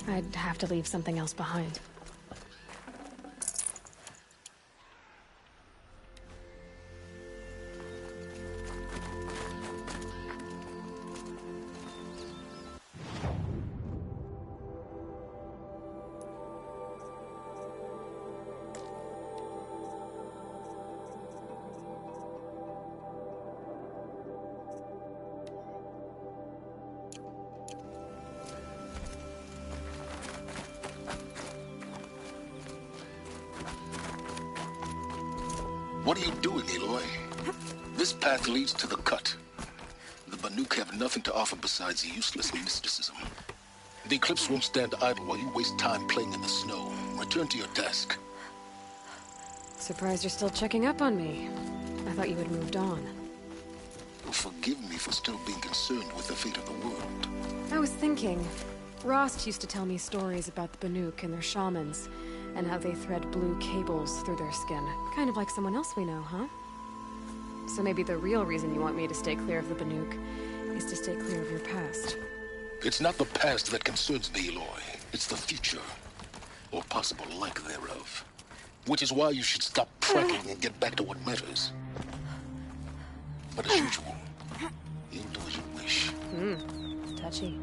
I'd have to leave something else behind. What are you doing, Aloy? This path leads to the cut. The Banuk have nothing to offer besides useless mysticism. The Eclipse won't stand idle while you waste time playing in the snow. Return to your task. Surprised you're still checking up on me. I thought you had moved on. Forgive me for still being concerned with the fate of the world. I was thinking, Rost used to tell me stories about the Banuk and their shamans, and how they thread blue cables through their skin. Kind of like someone else we know, huh? So maybe the real reason you want me to stay clear of the Banuk is to stay clear of your past. It's not the past that concerns me, Aloy. It's the future. Or possible lack thereof. Which is why you should stop tracking and get back to what matters. But as usual, you'll do as you wish. Touchy.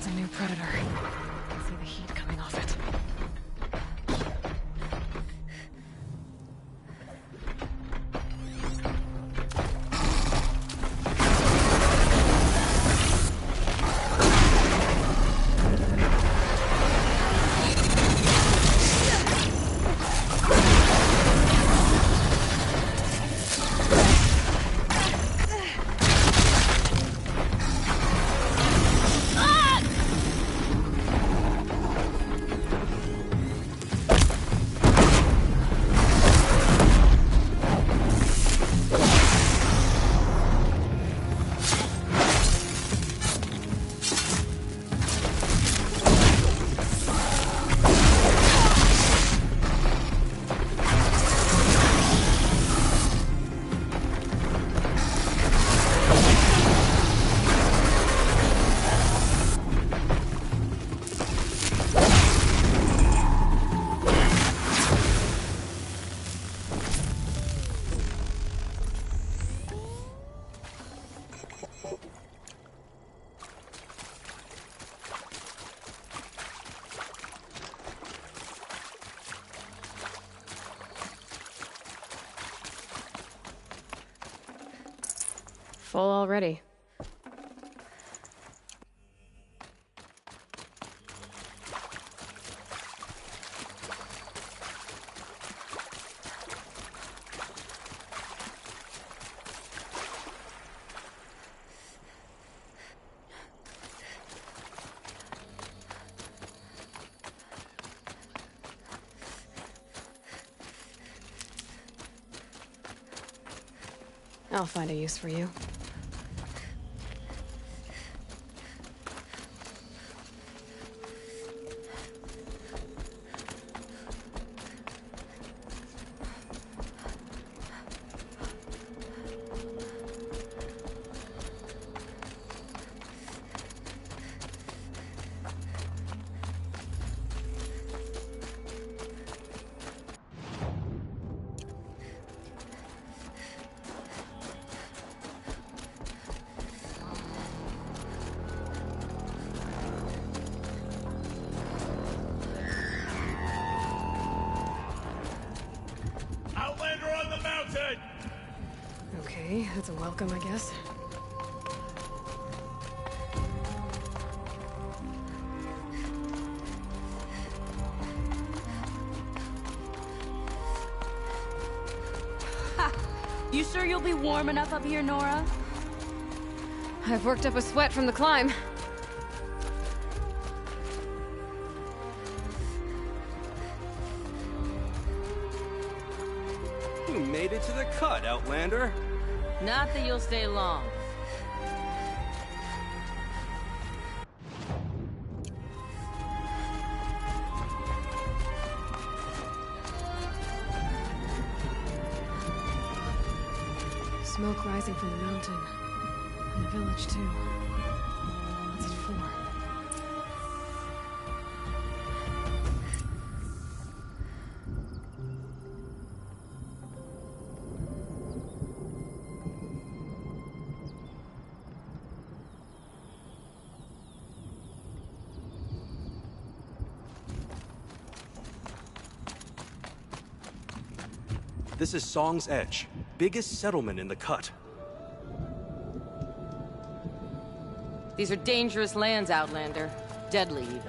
A new predator. I can see the heat coming off it. Full already. I'll find a use for you. Okay, that's a welcome, I guess. You sure you'll be warm enough up here, Nora? I've worked up a sweat from the climb. You made it to the cut, Outlander. Not that you'll stay long. Smoke rising from the mountain. And the village, too. What's it for? This is Song's Edge, biggest settlement in the cut. These are dangerous lands, Outlander. Deadly, even.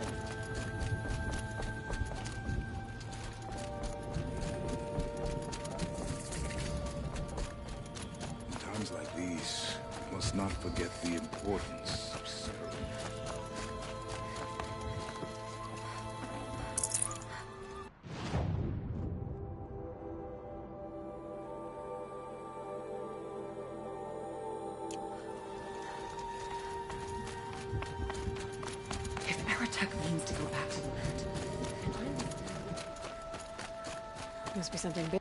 In times like these, we must not forget the importance of ceremony. Means to go back to the land. Must be something big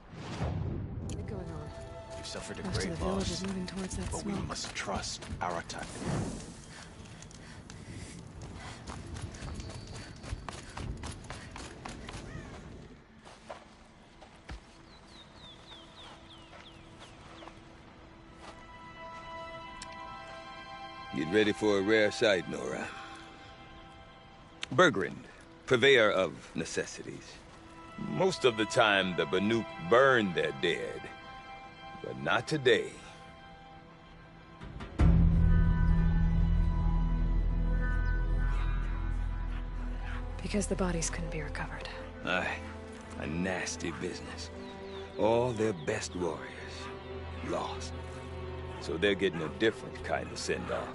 going on. We've suffered a Most of great the village is loss, moving towards that but we smoke. must trust Aratak. Get ready for a rare sight, Nora. Bergrand, purveyor of necessities. Most of the time, the Banuk burn their dead, but not today. Because the bodies couldn't be recovered. Aye, a nasty business. All their best warriors lost. So they're getting a different kind of send-off.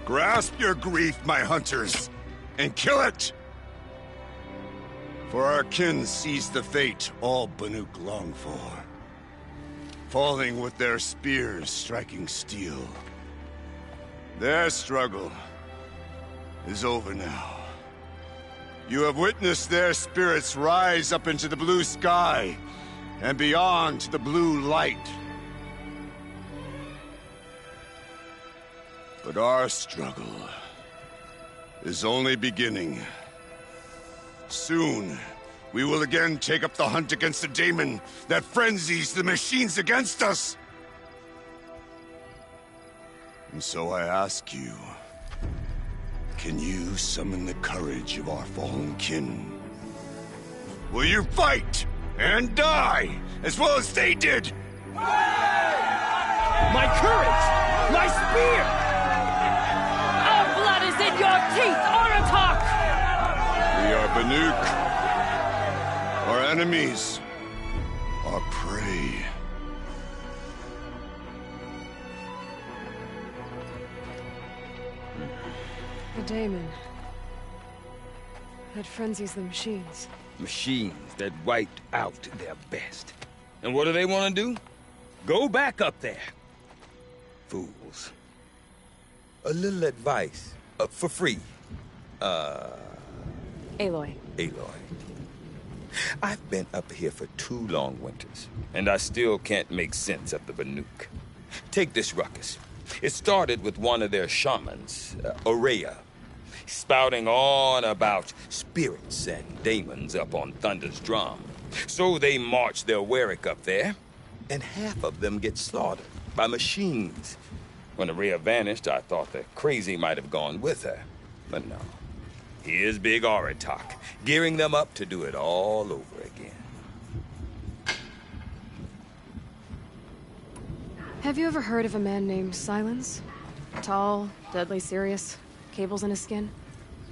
Grasp your grief, my hunters, and kill it! For our kin sees the fate all Banuk long for. Falling with their spears striking steel. Their struggle is over now. You have witnessed their spirits rise up into the blue sky and beyond to the blue light. But our struggle is only beginning. Soon, we will again take up the hunt against the daemon that frenzies the machines against us. And so I ask you, can you summon the courage of our fallen kin? Will you fight and die as well as they did? My courage! My spear! Our blood is in your teeth, Aratak! Banuk, our enemies, our prey. A daemon. That frenzies the machines. Machines that wiped out their best. And what do they want to do? Go back up there. Fools. A little advice, for free. Aloy. Aloy. I've been up here for 2 long winters, and I still can't make sense of the Banuk. Take this ruckus. It started with one of their shamans, Aurea, spouting on about spirits and daemons up on Thunder's drum. So they march their Warwick up there, and half of them get slaughtered by machines. When Aurea vanished, I thought the crazy might have gone with her, but no. Here's Big Aratak, gearing them up to do it all over again. Have you ever heard of a man named Silence? Tall, deadly serious, cables in his skin?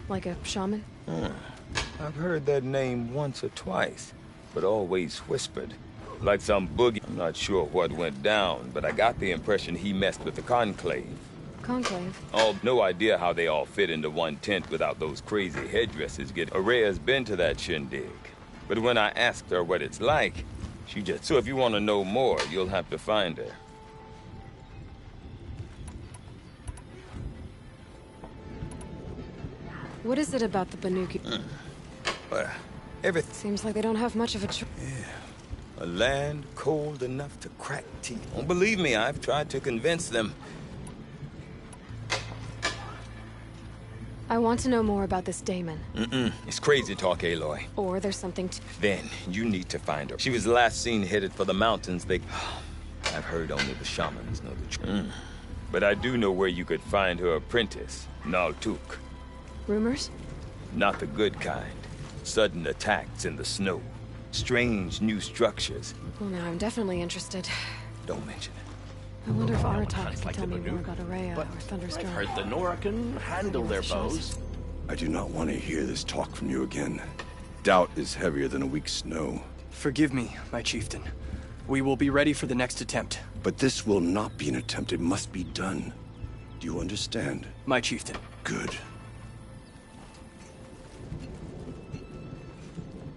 Like a shaman? I've heard that name once or twice, but always whispered. Like some boogie. I'm not sure what went down, but I got the impression he messed with the Conclave. Conclave? No idea how they all fit into one tent without those crazy headdresses getting... Aurea's been to that shindig, but when I asked her what it's like, she just... So if you want to know more, you'll have to find her. What is it about the Banuk? Well, everything... Seems like they don't have much of a A land cold enough to crack teeth. Don't believe me, I've tried to convince them. I want to know more about this daemon. It's crazy talk, Aloy. Or there's something to... Then, you need to find her. She was last seen headed for the mountains. I've heard only the shamans know the truth. But I do know where you could find her apprentice, Naltuk. Rumors? Not the good kind. Sudden attacks in the snow. Strange new structures. Well, now I'm definitely interested. Don't mention it. I wonder if Aratak Sounds can like tell the me more Banuk, about Aurea but or Thunderstruck. I've heard the Nora can handle their bows. I do not want to hear this talk from you again. Doubt is heavier than a week's snow. Forgive me, my chieftain. We will be ready for the next attempt. But this will not be an attempt. It must be done. Do you understand? My chieftain. Good.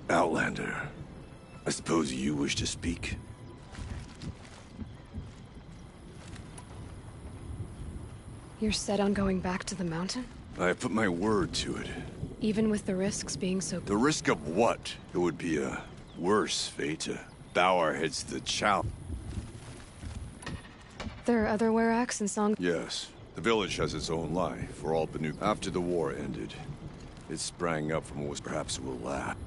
Outlander, I suppose you wish to speak? You're set on going back to the mountain? I have put my word to it. Even with the risks being so... The risk of what? It would be a worse fate to bow our heads to the challenge. There are other Weraks in Song... Yes. The village has its own life, for all Banuk. After the war ended, it sprang up from what was perhaps will last.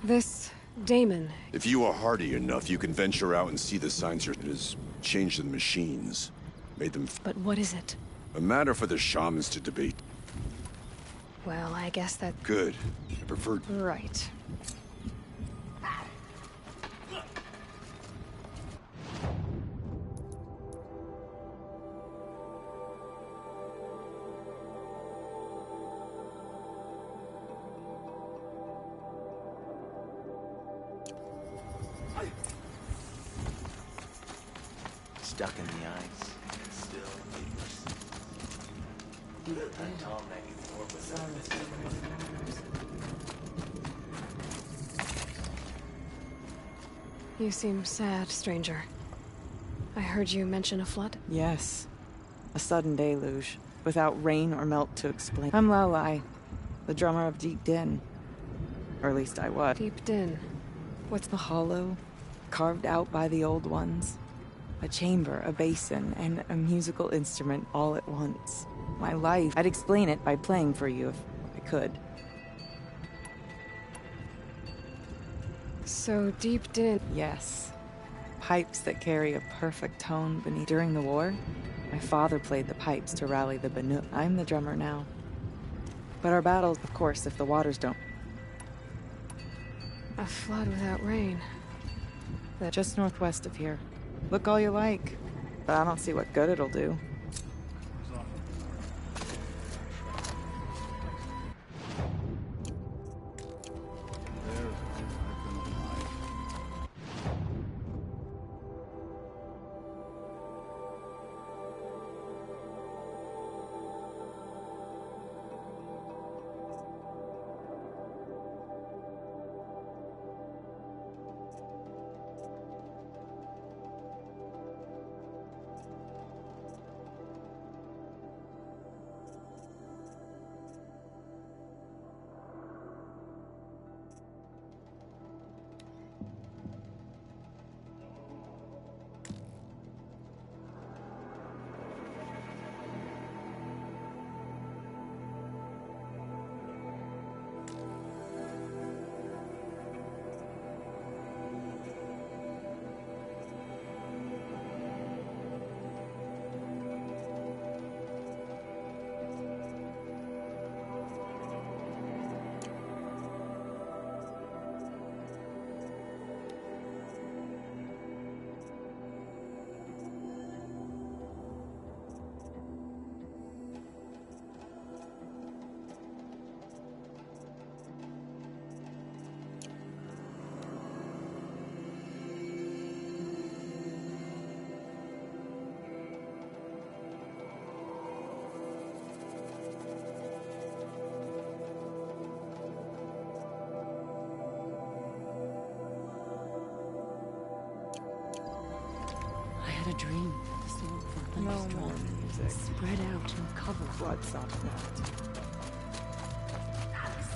This... daemon... If you are hardy enough, you can venture out and see the signs it has changed the machines. Made them... But what is it? A matter for the shamans to debate. Well, I guess that... Good. I prefer... Right. Stuck in the ice. Still leaves. That Tom 94 was You seem sad, stranger. I heard you mention a flood? Yes. A sudden deluge, without rain or melt to explain. I'm Lelai, the drummer of Deep Din. Or at least I was. Deep Din. What's The hollow, carved out by the old ones. A chamber, a basin, and a musical instrument all at once. My life. I'd explain it by playing for you if I could. So Deep Din... Yes. Pipes that carry a perfect tone beneath. During the war, my father played the pipes to rally the Banuk. I'm the drummer now. But our battles, of course, if the waters don't... A flood without rain. That just northwest of here. Look all you like, but I don't see what good it'll do. had a dream. The soul from No thunderstruck. more music. Spread out and cover. Blood stop that.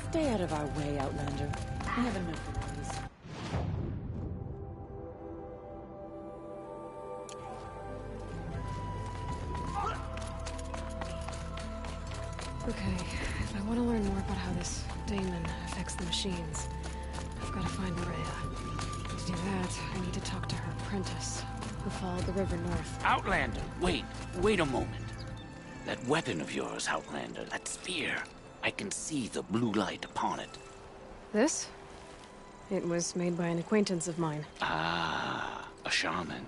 Stay out of our way, Outlander. We have enough noise. Okay, if I want to learn more about how this daemon affects the machines, I've got to find Maria. To do that, I need to talk to her apprentice, who followed the river north. Outlander, wait a moment. That weapon of yours, Outlander, that spear. I can see the blue light upon it. This? It was made by an acquaintance of mine. Ah, a shaman.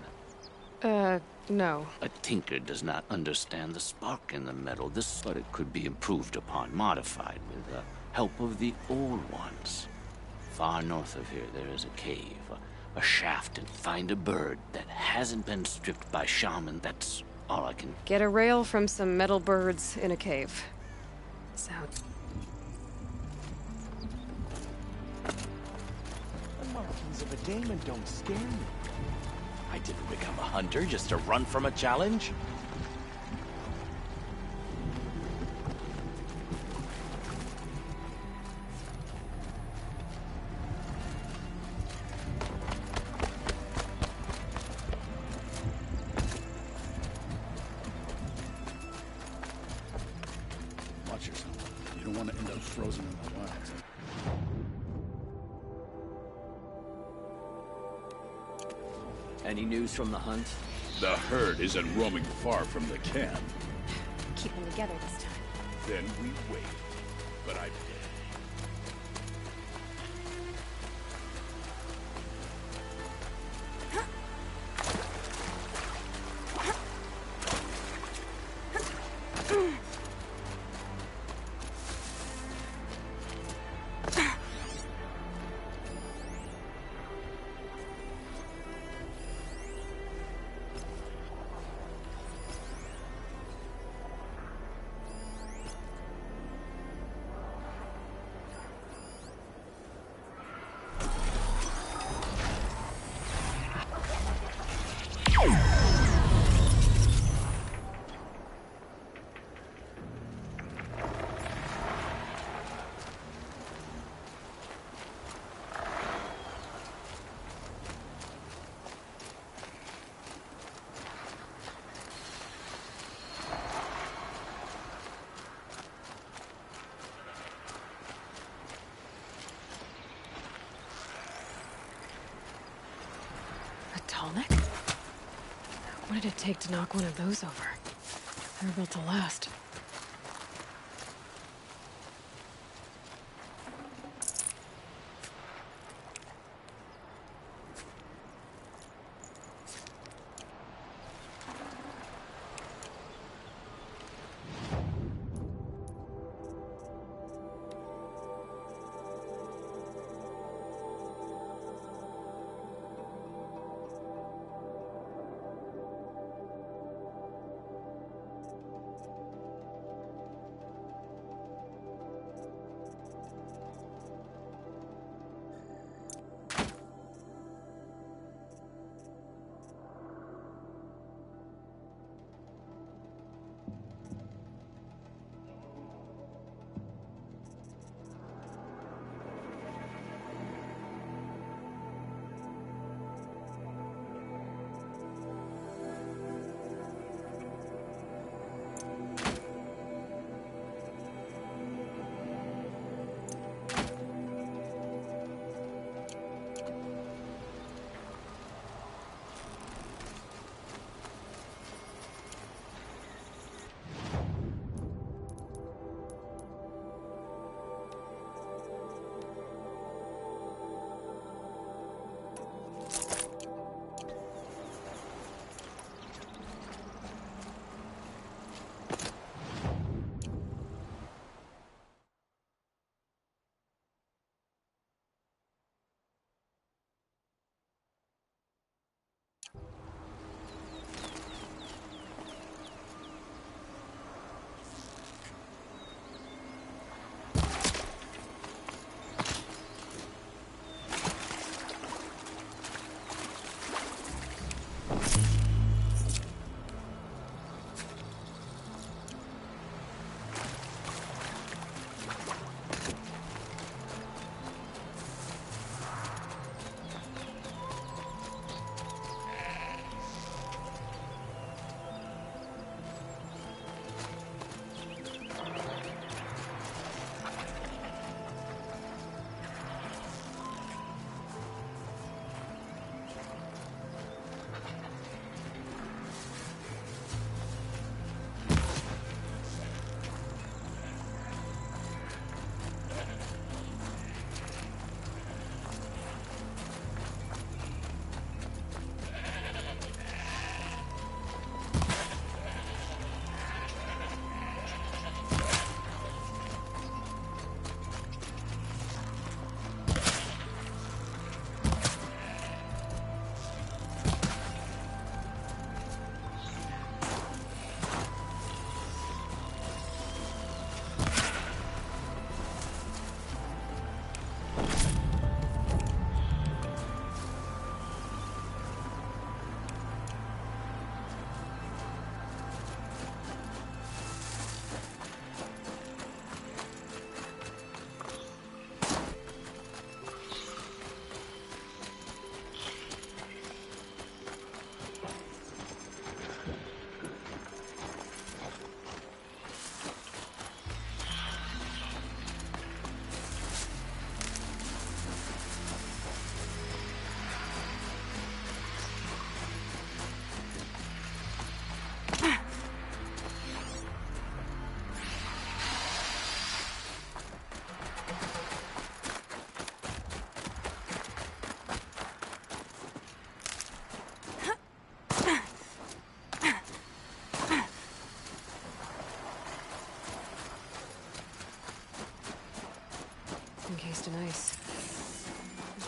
No. A tinker does not understand the spark in the metal, but it could be improved upon, modified with the help of the old ones. Far north of here, there is a cave, a shaft, and find a bird that hasn't been stripped by shaman. That's all I can... Get a rail from some metal birds in a cave. Sounds... The markings of a daemon don't scare me. I didn't become a hunter just to run from a challenge. Watch yourself. You don't want to end up frozen in the wilds. Any news from the hunt? The herd isn't roaming far from the camp. Keep them together this time. Then we wait. But I... What did it take to knock one of those over? They're built to last.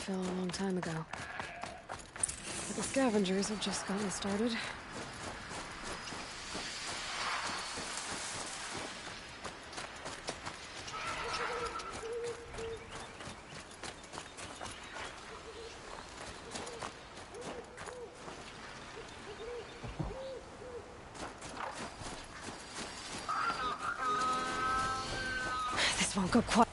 fell a long time ago. But the scavengers have just gotten started. This won't go quite.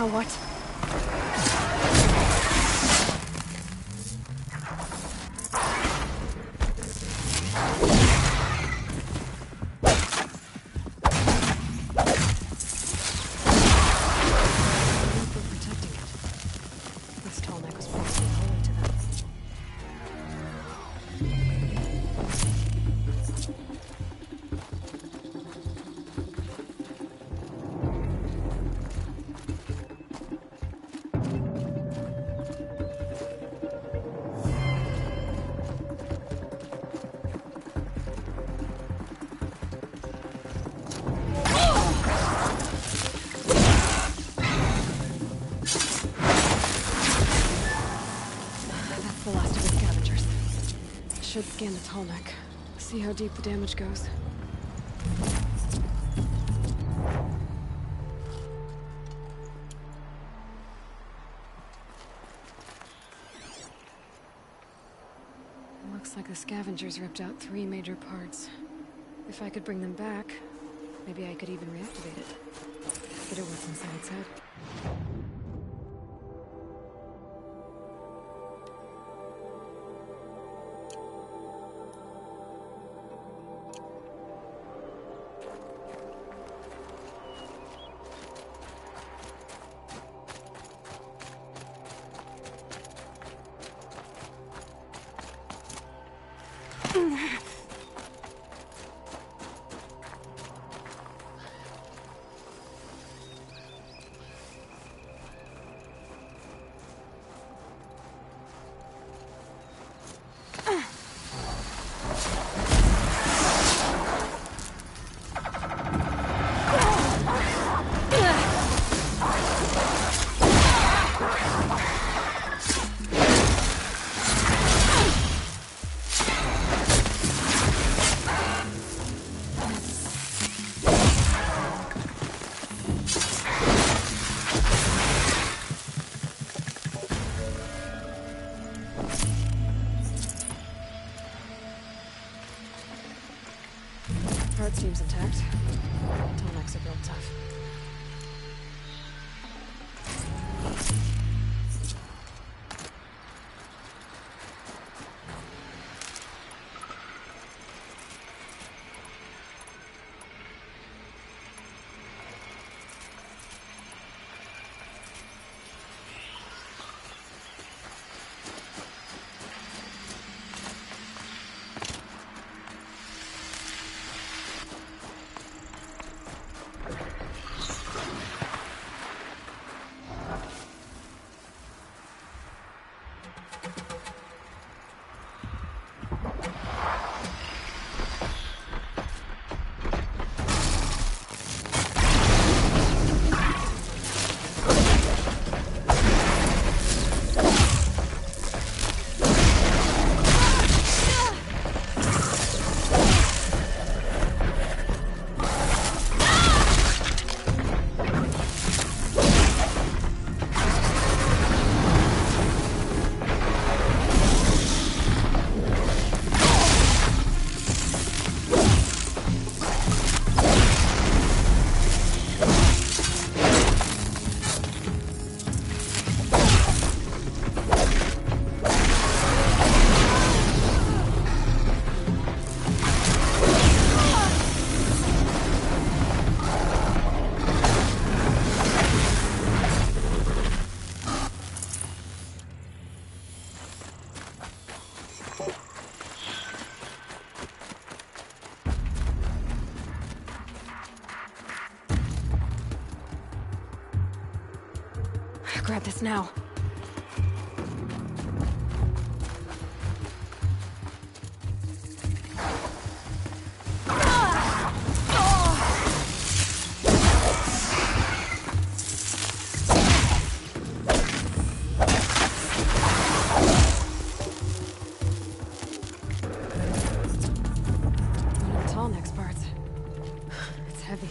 Now what? Protecting it. This tall neck was probably holy to them. The last of the scavengers. Should scan the tall neck. See how deep the damage goes. Looks like the scavengers ripped out 3 major parts. If I could bring them back, maybe I could even reactivate it. Get at what's inside its head. Heart seems intact. Tall necks are built tough. Grab this now. One of the tall neck's parts. It's heavy.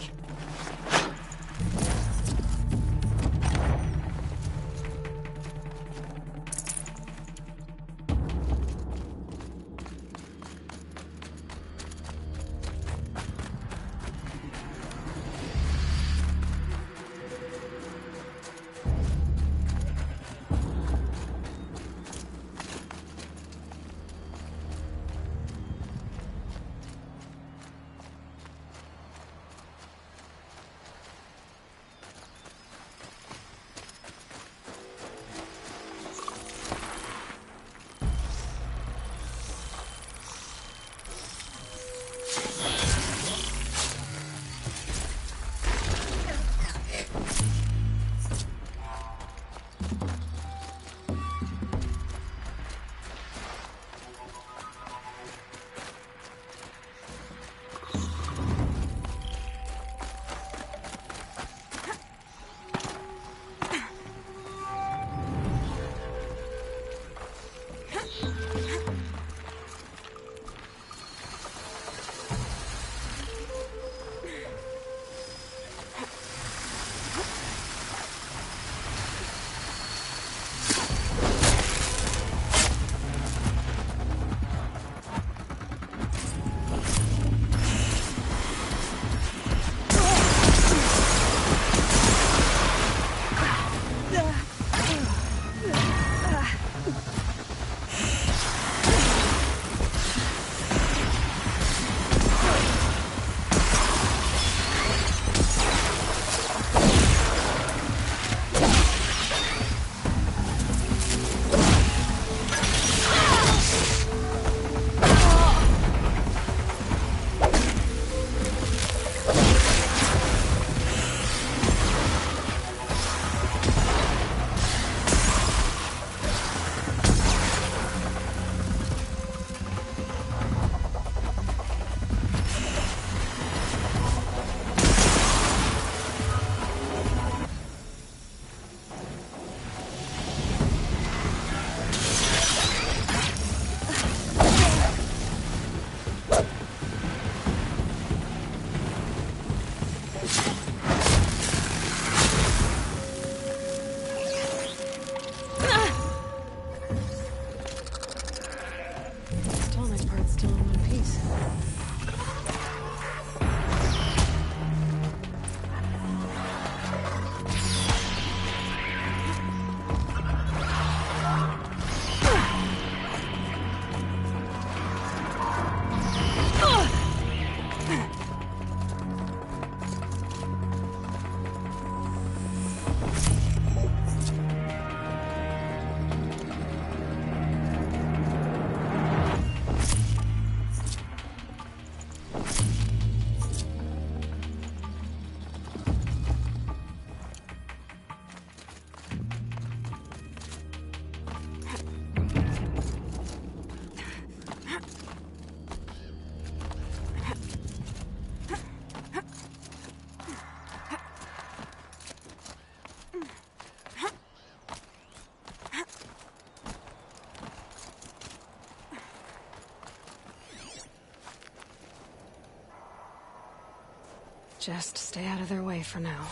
Just stay out of their way for now.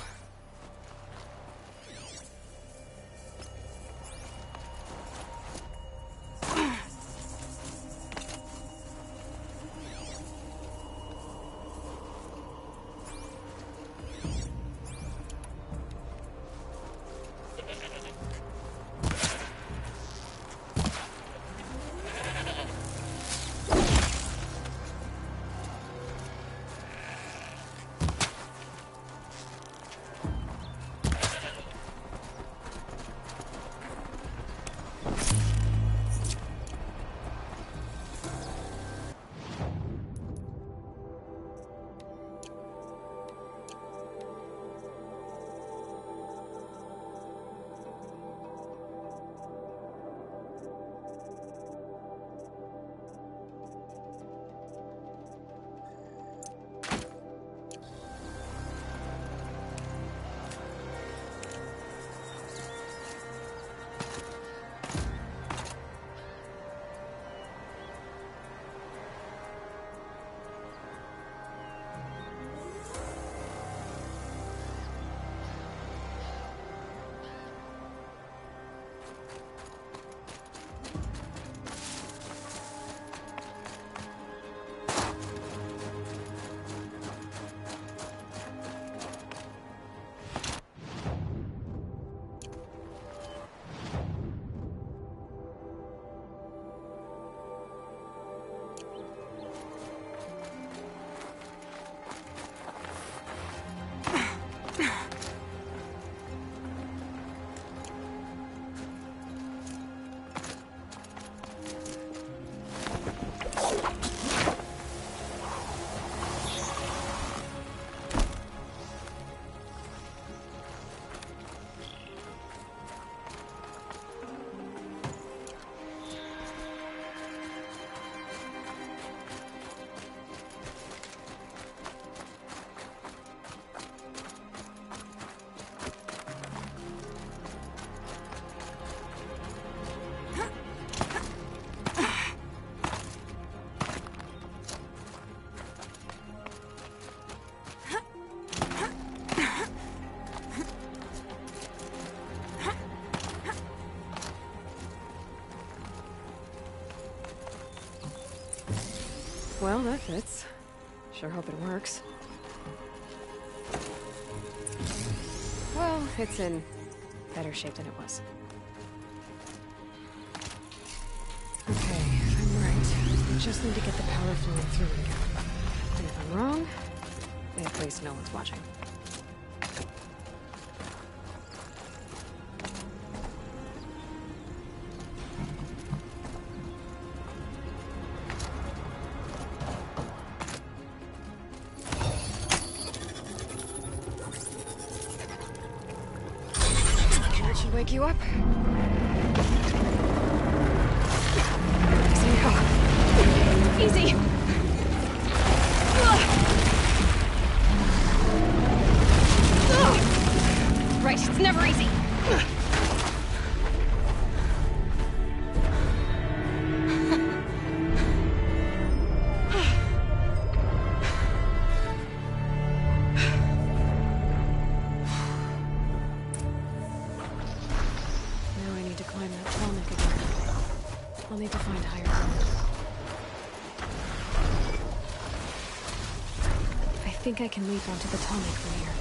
Well, that fits. Sure hope it works. Well, it's in better shape than it was. Okay, if I'm right, I just need to get the power flowing through it again. And if I'm wrong, at least no one's watching. Wake you up? Easy now. Easy! Right, it's never easy. I'll need to find higher ground. I think I can leap onto the tonic from here.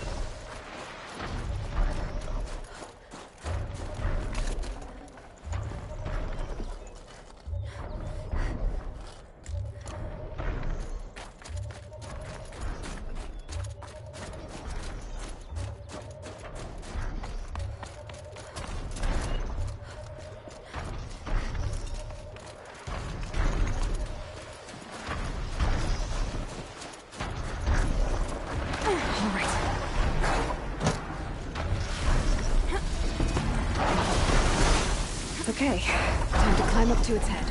Okay, time to climb up to its head.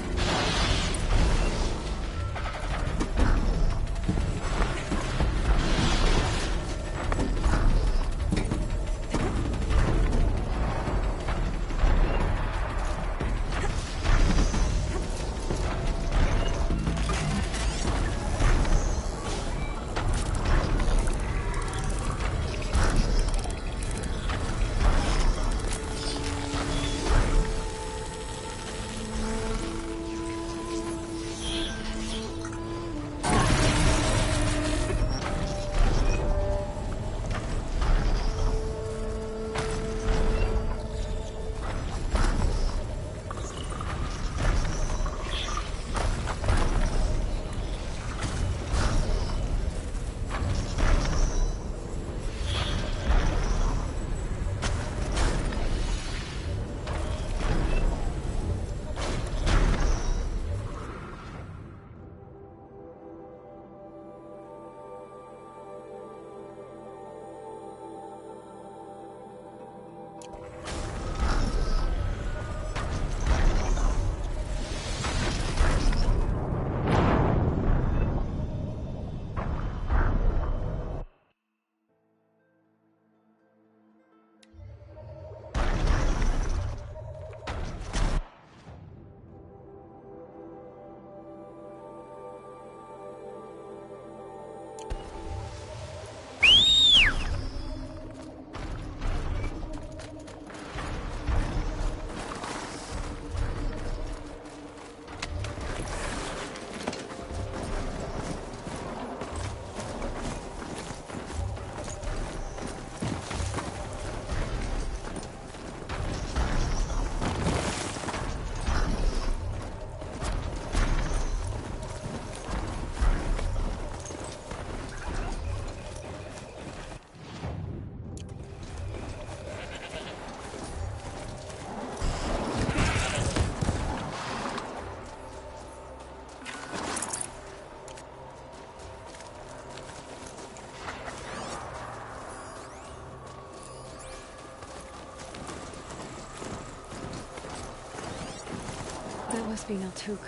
Must be Naltuk,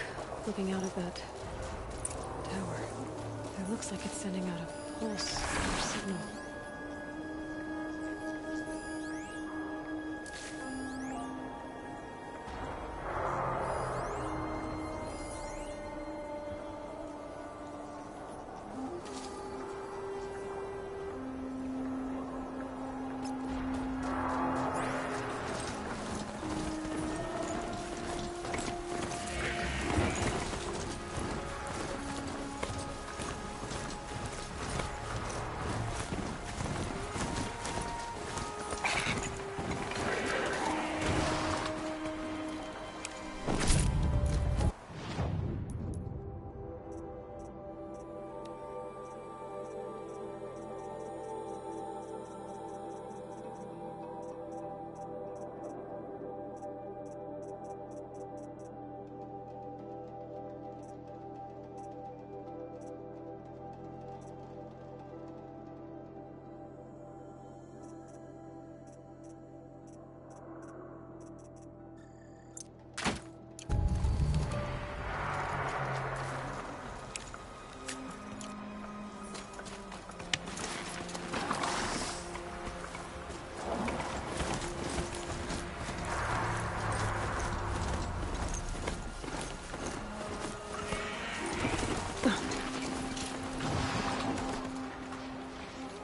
looking out of that tower. It looks like it's sending out a pulse or signal.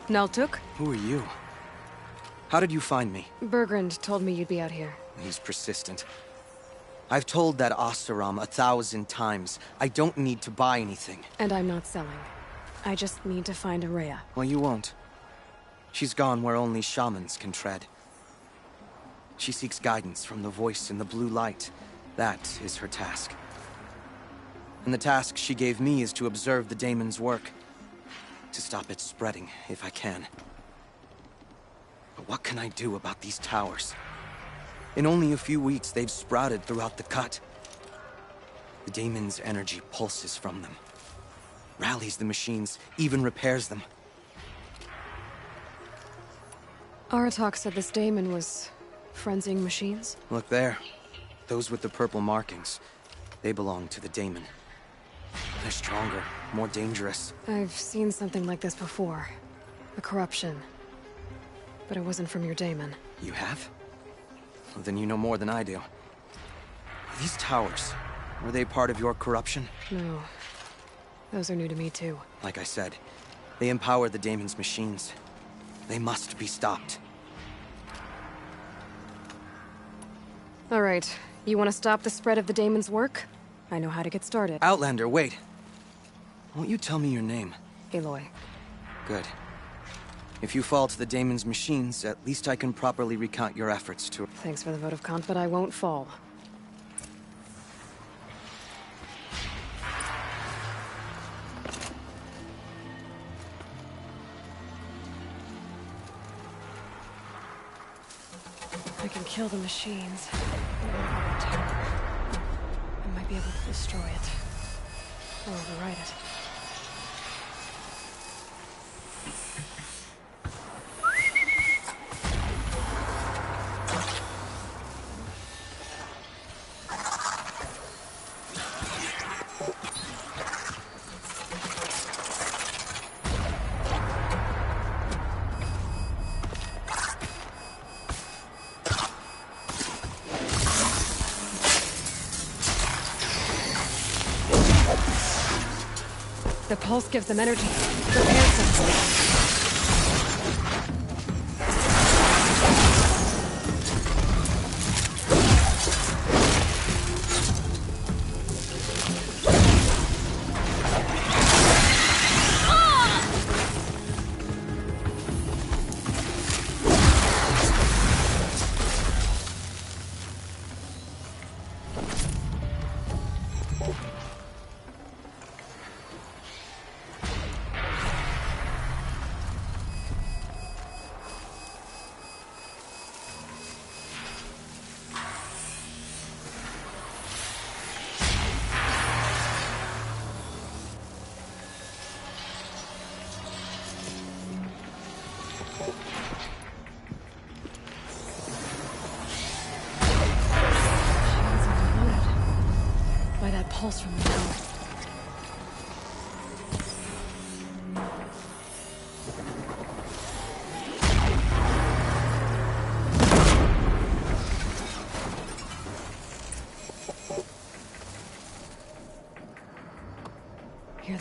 Naltuk? Who are you? How did you find me? Bergrand told me you'd be out here. He's persistent. I've told that Oseram 1,000 times. I don't need to buy anything. And I'm not selling. I just need to find Araya. Well, you won't. She's gone where only shamans can tread. She seeks guidance from the voice in the blue light. That is her task. And the task she gave me is to observe the daemon's work. To stop it spreading, if I can. But what can I do about these towers? In only a few weeks, they've sprouted throughout the cut. The daemon's energy pulses from them. Rallies the machines, even repairs them. Aratak said this daemon was frenzying machines? Look there. Those with the purple markings. They belong to the daemon. They're stronger, more dangerous. I've seen something like this before. A corruption. But it wasn't from your daemon. You have? Well, then you know more than I do. These towers, were they part of your corruption? No. Those are new to me too. Like I said, they empower the daemon's machines. They must be stopped. All right. You want to stop the spread of the daemon's work? I know how to get started. Outlander, wait. Won't you tell me your name? Aloy. Good. If you fall to the daemon's machines, at least I can properly recount your efforts to... Thanks for the vote of confidence, but I won't fall. I can kill the machines. I might be able to destroy it. Or override it. The pulse gives them energy. Repairs them.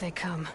they come.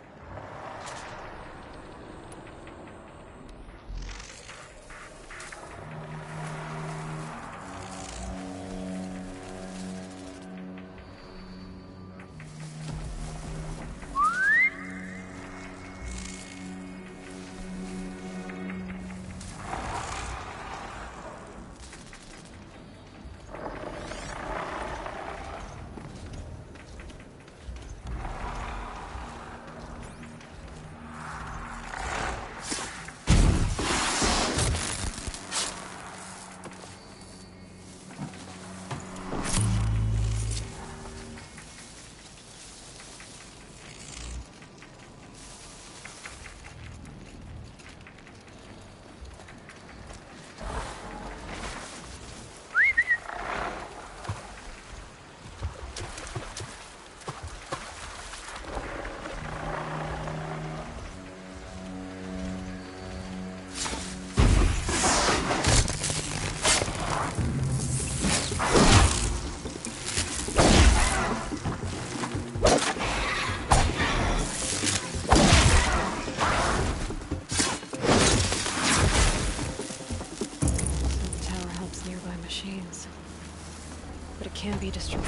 But it can be destroyed.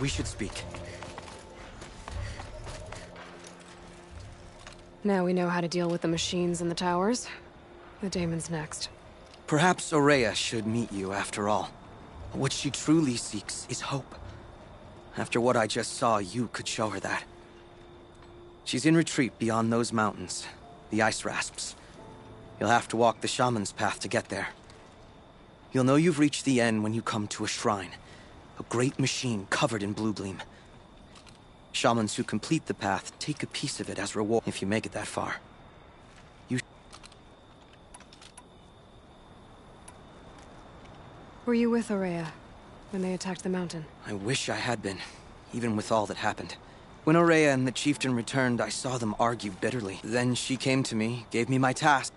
We should speak. Now we know how to deal with the machines in the towers. The daemon's next. Perhaps Aurea should meet you after all. What she truly seeks is hope. After what I just saw, you could show her that. She's in retreat beyond those mountains, the ice rasps. You'll have to walk the shaman's path to get there. You'll know you've reached the end when you come to a shrine. A great machine covered in blue gleam. Shamans who complete the path take a piece of it as reward if you make it that far. Were you with Aurea when they attacked the mountain? I wish I had been, even with all that happened. When Aurea and the chieftain returned, I saw them argue bitterly. Then she came to me, gave me my task.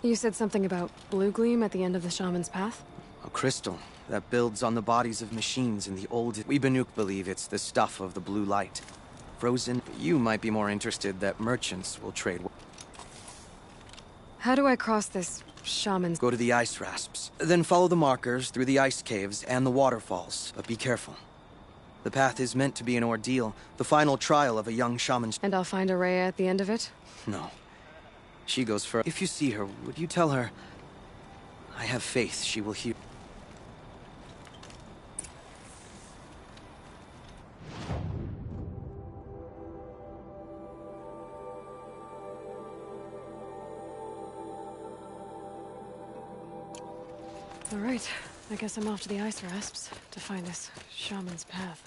You said something about blue gleam at the end of the shaman's path? A crystal that builds on the bodies of machines in the old... We Banuk believe it's the stuff of the blue light. Frozen, you might be more interested that merchants will trade... How do I cross this shaman's... Go to the ice rasps. Then follow the markers through the ice caves and the waterfalls, but be careful. The path is meant to be an ordeal, the final trial of a young shaman... And I'll find Aurea at the end of it? No. She goes first. If you see her, would you tell her... I have faith she will hear... All right, I guess I'm off to the ice rasps to find this shaman's path.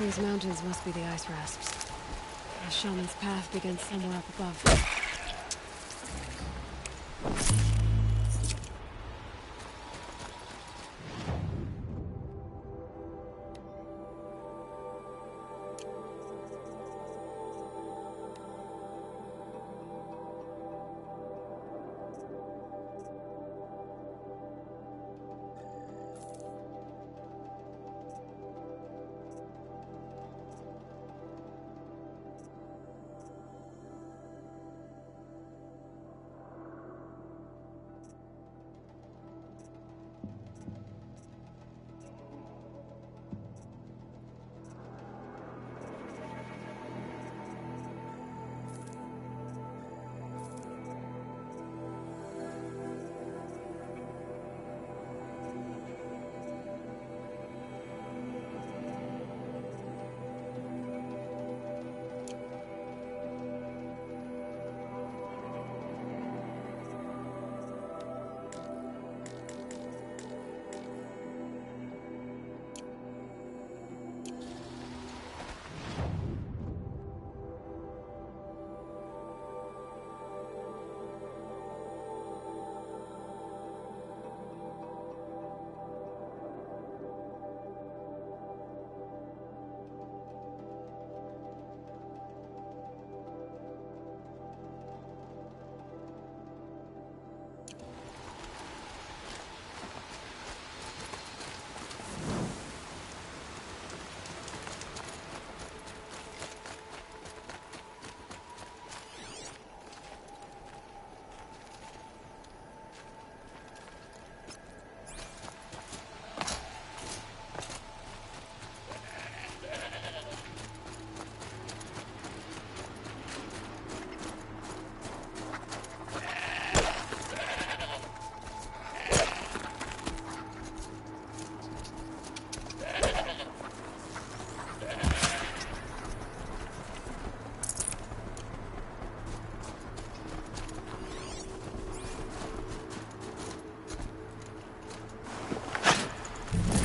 These mountains must be the ice rasps. The shaman's path begins somewhere up above.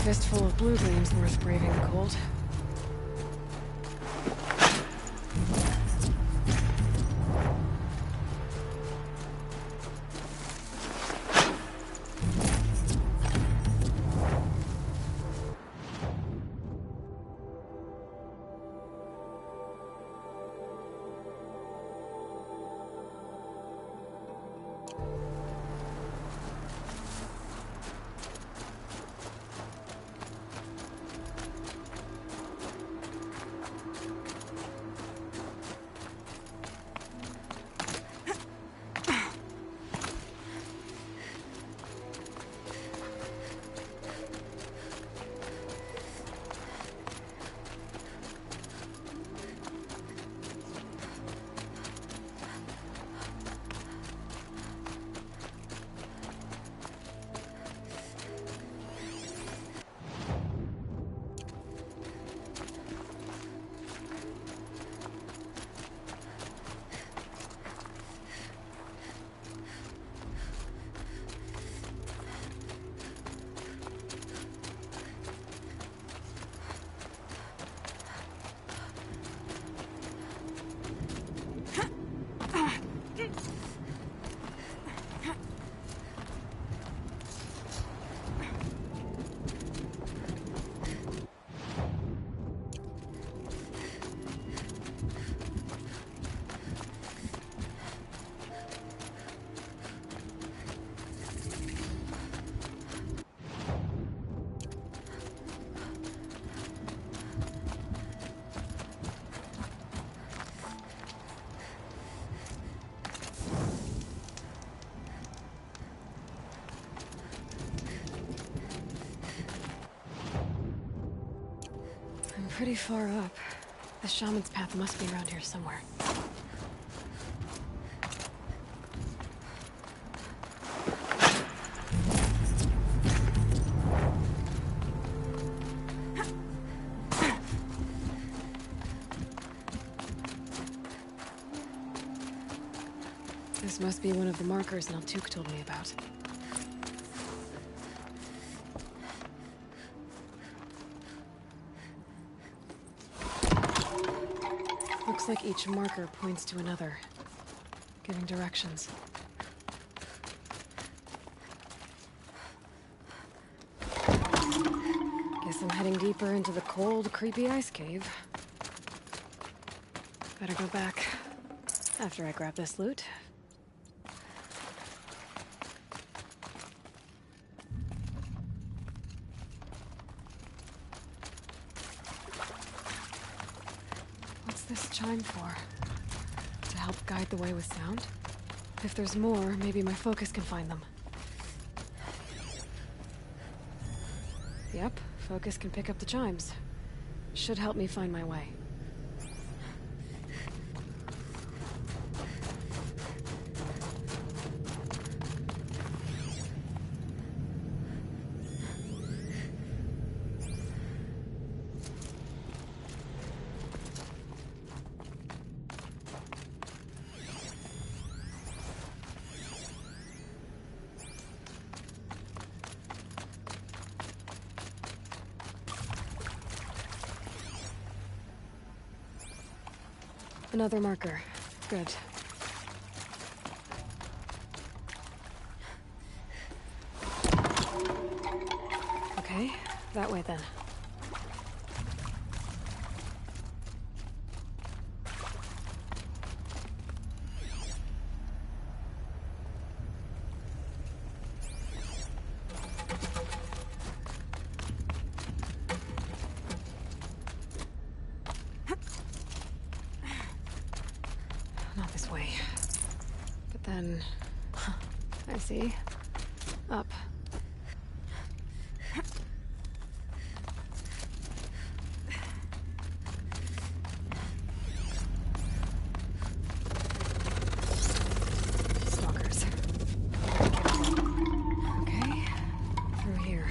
Fistful of blue gleams worth braving the cold. Pretty far up. The shaman's path must be around here somewhere. This must be one of the markers Naltuk told me about. Looks like each marker points to another, giving directions. Guess I'm heading deeper into the cold, creepy ice cave. Better go back after I grab this loot. What's this chime for? To help guide the way with sound? If there's more, maybe my focus can find them. Yep, focus can pick up the chimes. Should help me find my way. Another marker. Good. Okay, that way then. Not this way. But then... I see. Up. Stalkers. Okay. Through here.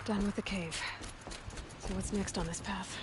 Done with the cave. So what's next on this path?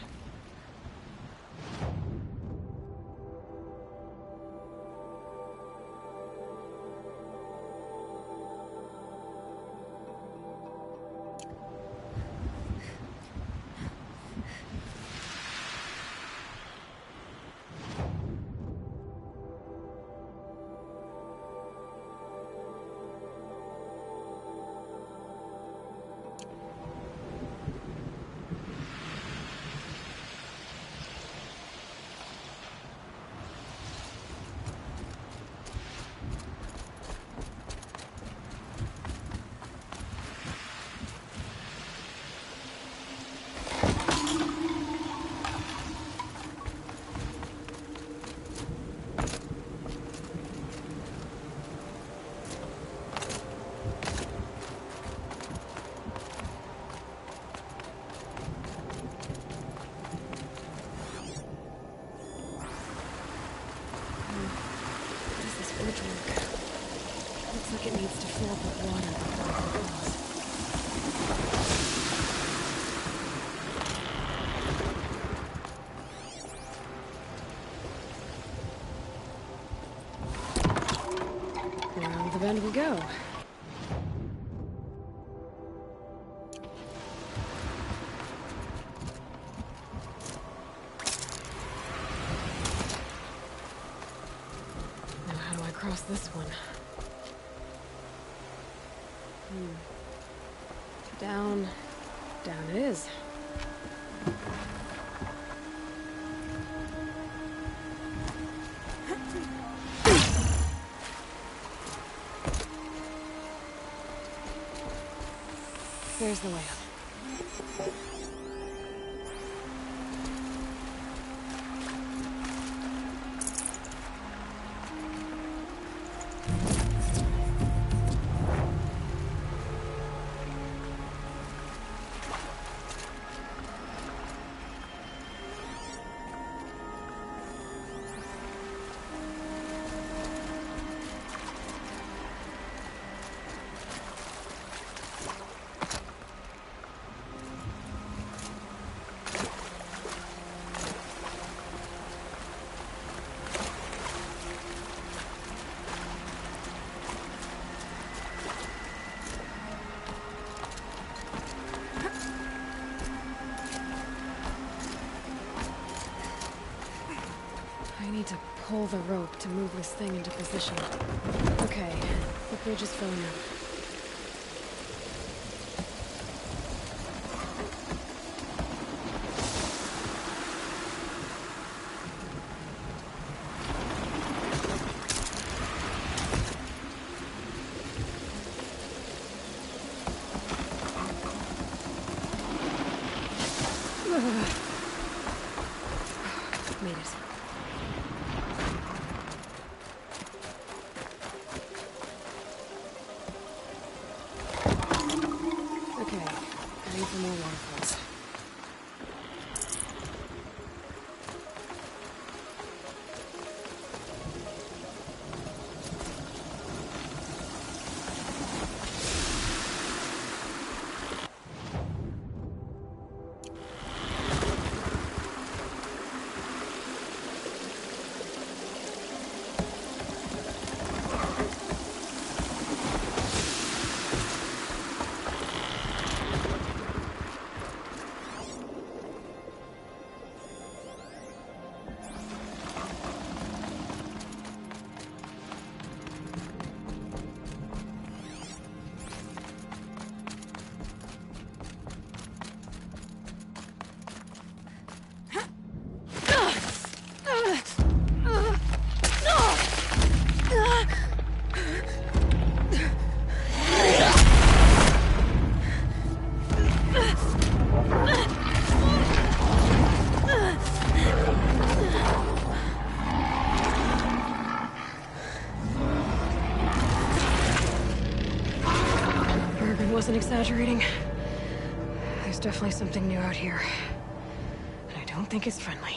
around we go. Now how do I cross this one? Down it is. There's the way up. I need to pull the rope to move this thing into position. Okay, the bridge is filling up. Made it. Okay, ready for more waterfalls. Wasn't exaggerating. There's definitely something new out here. And I don't think it's friendly.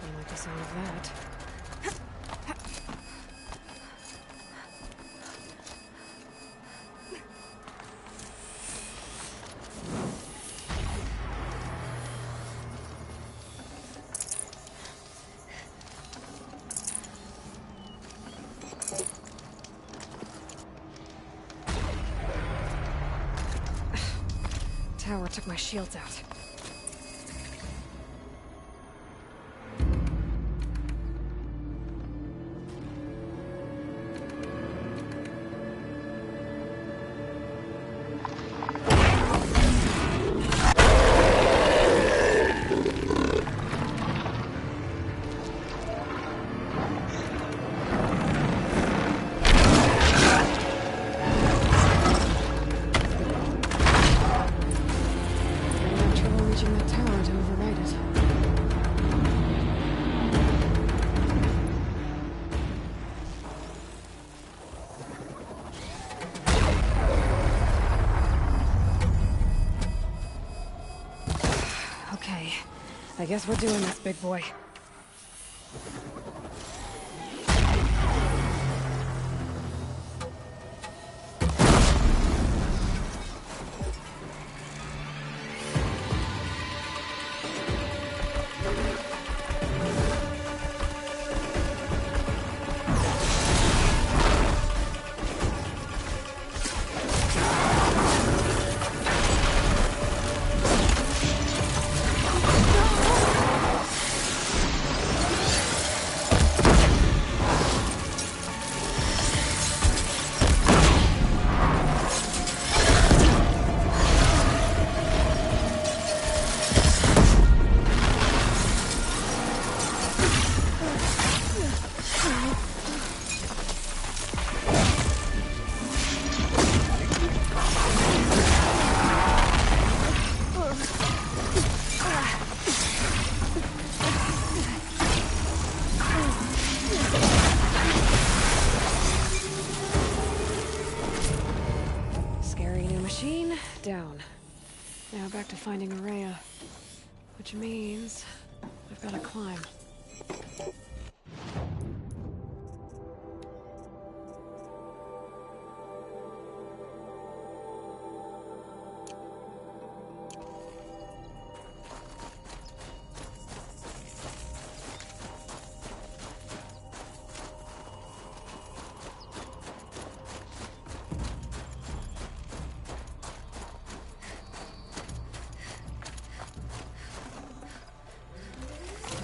Don't like the sound of that. Tower took my shields out. I guess we're doing this, big boy. Down. Now back to finding Araya. Which means I've got to climb.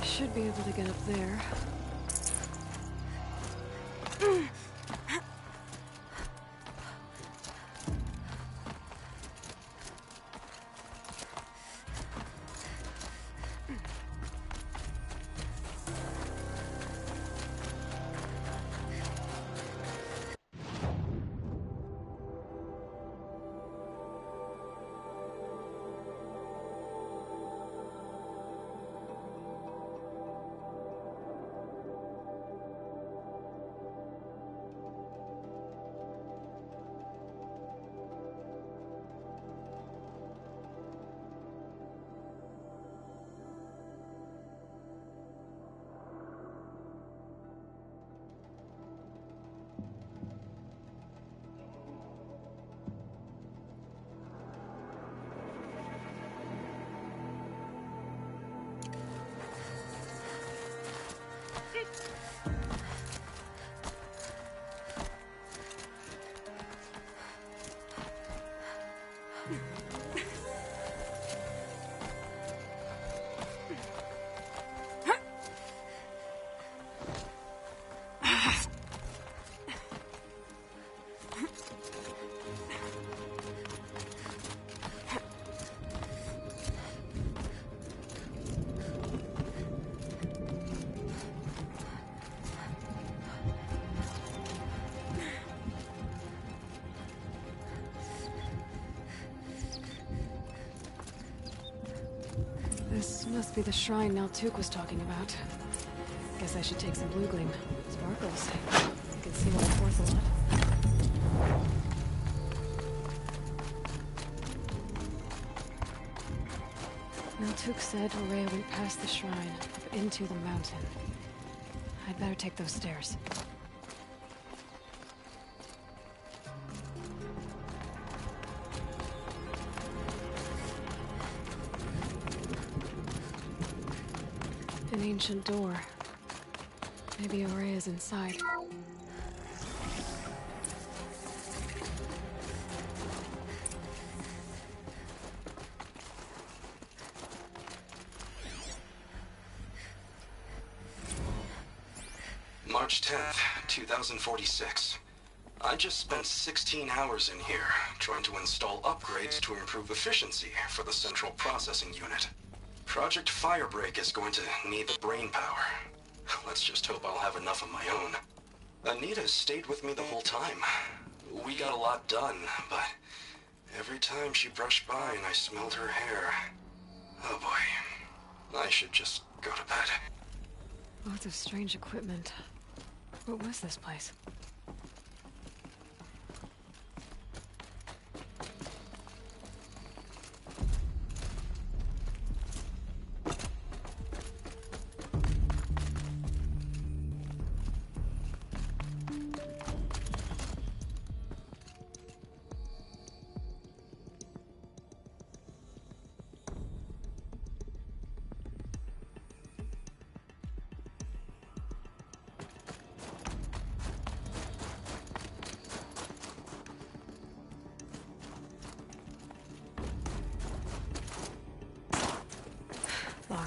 Should be able to get up there. This must be the shrine Naltuk was talking about. Guess I should take some blue gleam. Sparkles. You can see why it's worth a lot. Naltuk said Araya went past the shrine, up into the mountain. I'd better take those stairs. An ancient door. Maybe Araya's inside. March 10th, 2046. I just spent 16 hours in here, trying to install upgrades to improve efficiency for the central processing unit. Project Firebreak is going to need the brain power. Let's just hope I'll have enough of my own. Anita stayed with me the whole time. We got a lot done, but every time she brushed by and I smelled her hair... Oh boy. I should just go to bed. Lots of strange equipment. What was this place?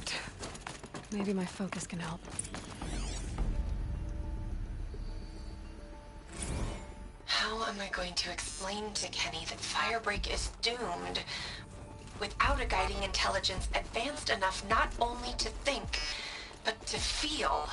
locked. Maybe my focus can help. How am I going to explain to Kenny that Firebreak is doomed without a guiding intelligence advanced enough not only to think, but to feel?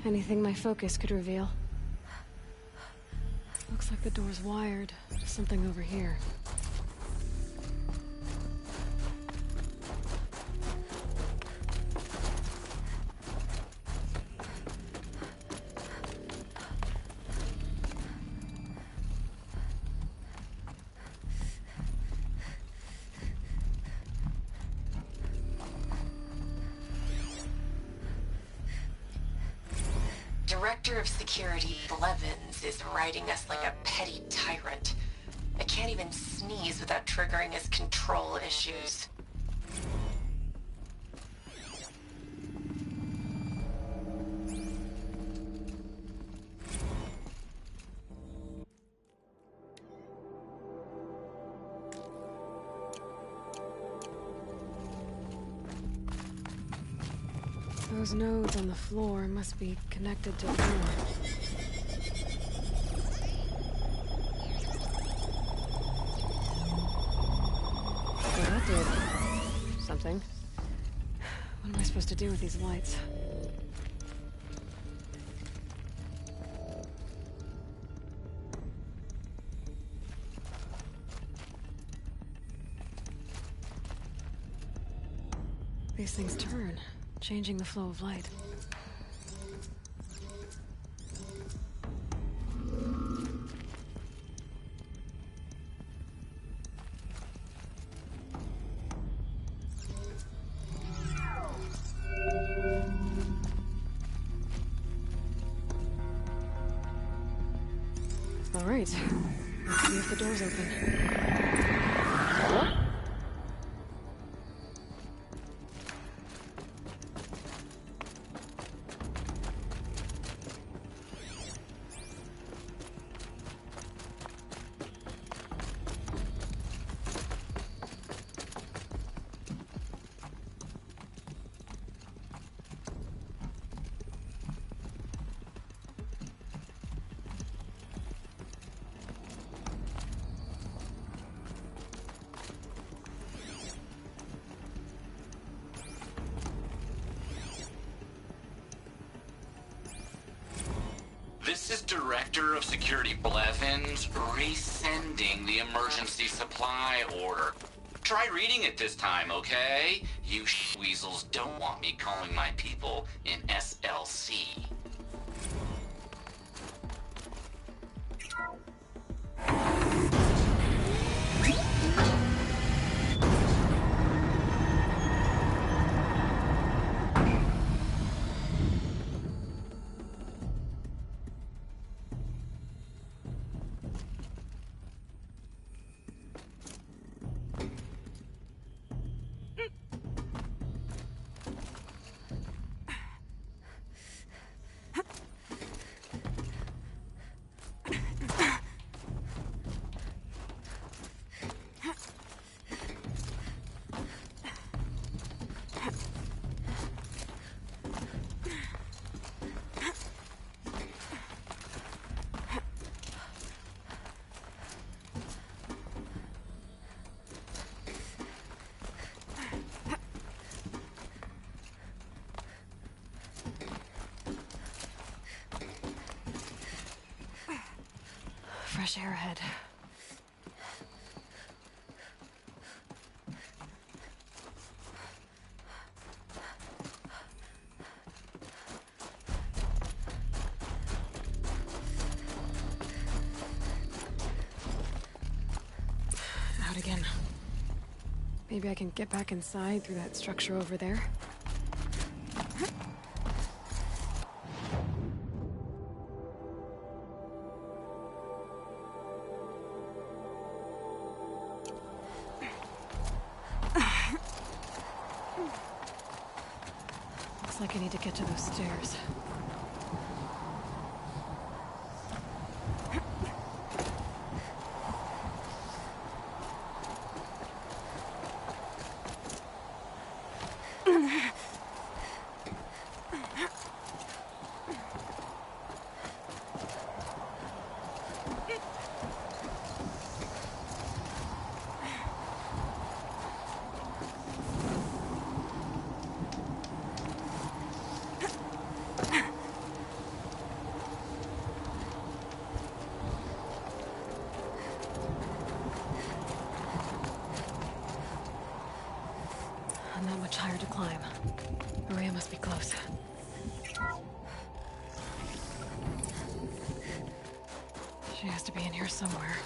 Anything my focus could reveal. Looks like the door's wired to something over here. Director of Security Blevins is riding us like a petty tyrant. I can't even sneeze without triggering his control issues. Those nodes on the floor must be connected to the door. So that did something. What am I supposed to do with these lights? These things turn, changing the flow of light. All right, let's see if the door's open. Hello? This is Director of Security Blevins resending the emergency supply order. Try reading it this time, okay? You weasels don't want me calling my people in SLC. fresh air ahead. Out again. Maybe I can get back inside through that structure over there. Looks like I need to get to those stairs. Not much higher to climb. Maria must be close. She has to be in here somewhere.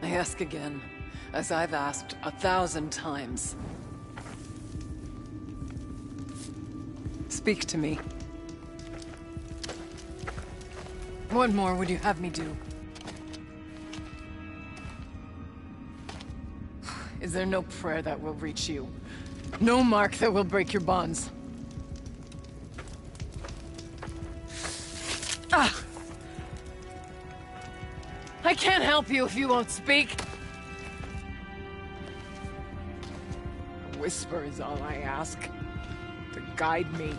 I ask again, as I've asked 1,000 times. Speak to me. What more would you have me do? Is there no prayer that will reach you? No mark that will break your bonds? Ah! I can't help you if you won't speak. A whisper is all I ask. To guide me.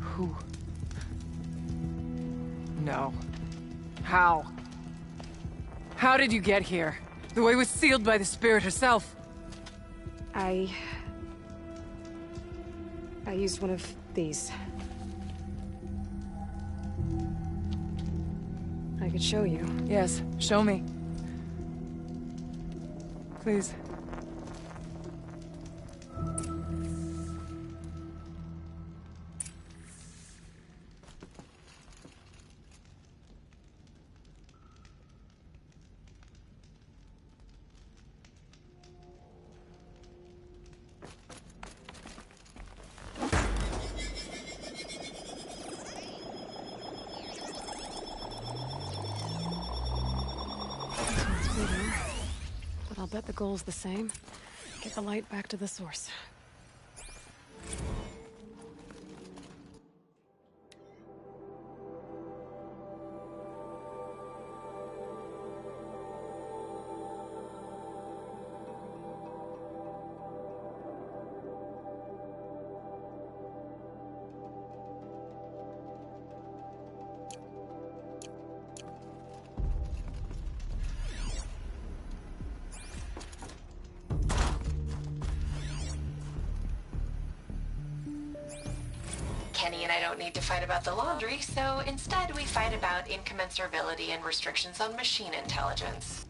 Who? No. How? How did you get here? The way was sealed by the spirit herself. I used one of these. I could show you. Yes, show me. Please. But I'll bet the goal's the same. Get the light back to the source. Kenny and I don't need to fight about the laundry, so instead we fight about incommensurability and restrictions on machine intelligence.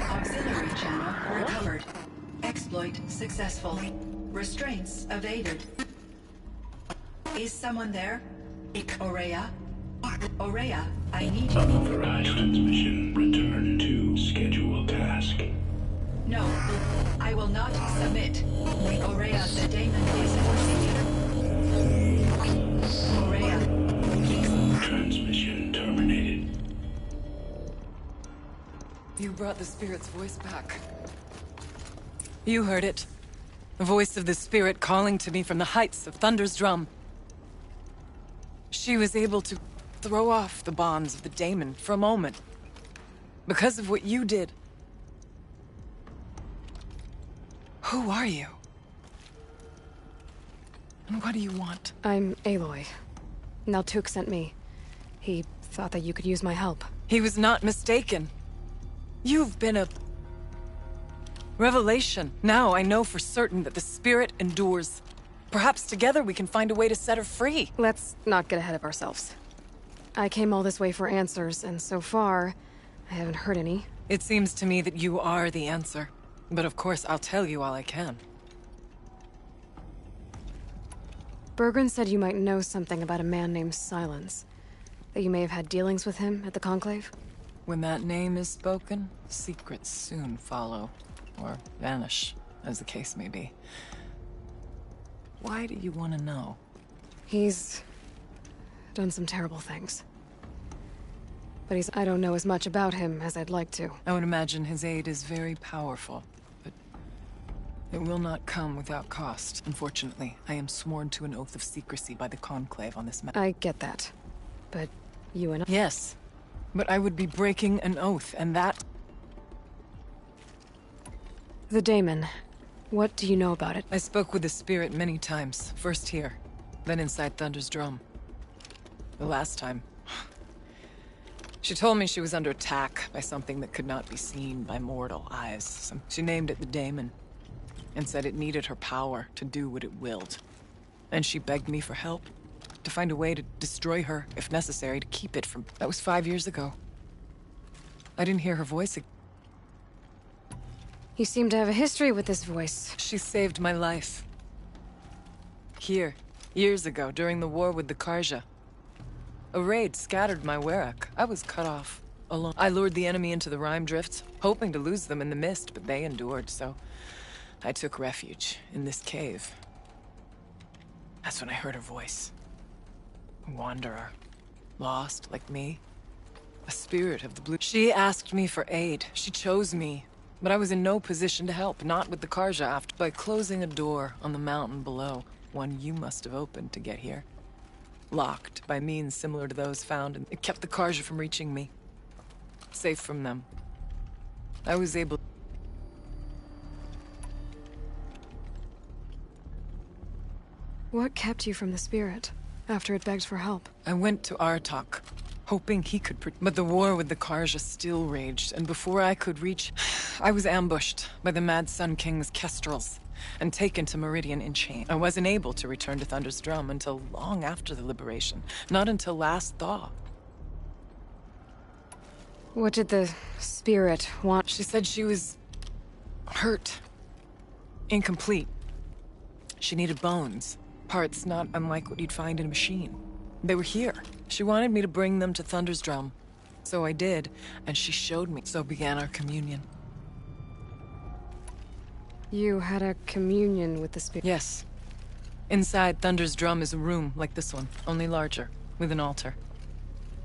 Auxiliary channel recovered. Exploit successful. Restraints evaded. Is someone there? Aurea? Aurea, I need you. Unauthorized transmission. Return to scheduled task. No, I will not submit. Aurea, the daemon is forcing you. Aurea. Transmission terminated. You brought the spirit's voice back. You heard it. The voice of the spirit calling to me from the heights of Thunder's drum. She was able to throw off the bonds of the daemon for a moment. Because of what you did. Who are you? And what do you want? I'm Aloy. Naltuk sent me. He thought that you could use my help. He was not mistaken. You've been a revelation. Now I know for certain that the spirit endures. Perhaps together we can find a way to set her free. Let's not get ahead of ourselves. I came all this way for answers, and so far, I haven't heard any. It seems to me that you are the answer. But of course, I'll tell you all I can. Bergren said you might know something about a man named Silence. That you may have had dealings with him at the Conclave? When that name is spoken, secrets soon follow. Or vanish, as the case may be. Why do you want to know? He's done some terrible things. But I don't know as much about him as I'd like to. I would imagine his aid is very powerful, but it will not come without cost. Unfortunately, I am sworn to an oath of secrecy by the Conclave on this matter. I get that. But you and I... Yes, but I would be breaking an oath, and that... The daemon. What do you know about it? I spoke with the spirit many times. First here, then inside Thunder's drum. The last time... She told me she was under attack by something that could not be seen by mortal eyes. She named it the daemon, and said it needed her power to do what it willed. And she begged me for help, to find a way to destroy her, if necessary, to keep it from... That was 5 years ago. I didn't hear her voice again. You seem to have a history with this voice. She saved my life. Here, years ago, during the war with the Karja. A raid scattered my Werak. I was cut off, alone. I lured the enemy into the Rime Drifts, hoping to lose them in the mist, but they endured, so I took refuge in this cave. That's when I heard her voice. A wanderer. Lost, like me. A spirit of the blue. She asked me for aid. She chose me. But I was in no position to help, not with the Karja after. By closing a door on the mountain below, one you must have opened to get here. Locked by means similar to those found, and it kept the Karja from reaching me. Safe from them. I was able... What kept you from the spirit, after it begged for help? I went to Artok, hoping he could but the war with the Karja still raged, and before I could reach... I was ambushed by the Mad Sun King's kestrels. and taken to Meridian in chains. I wasn't able to return to Thunder's Drum until long after the liberation. Not until last thaw. What did the spirit want? She said she was hurt. Incomplete. She needed bones. Parts not unlike what you'd find in a machine. They were here. She wanted me to bring them to Thunder's Drum. So I did, and she showed me. So began our communion. You had a communion with the spirit? Yes. Inside Thunder's Drum is a room like this one, only larger, with an altar.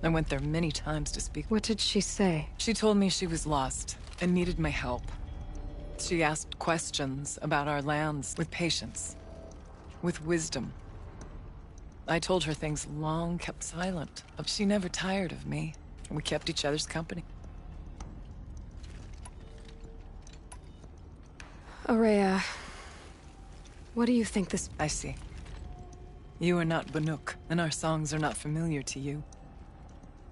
I went there many times to speak. What did she say? She told me she was lost and needed my help. She asked questions about our lands with patience, with wisdom. I told her things long kept silent. She never tired of me. We kept each other's company. Aurea, what do you think this... I see. You are not Banuk, and our songs are not familiar to you.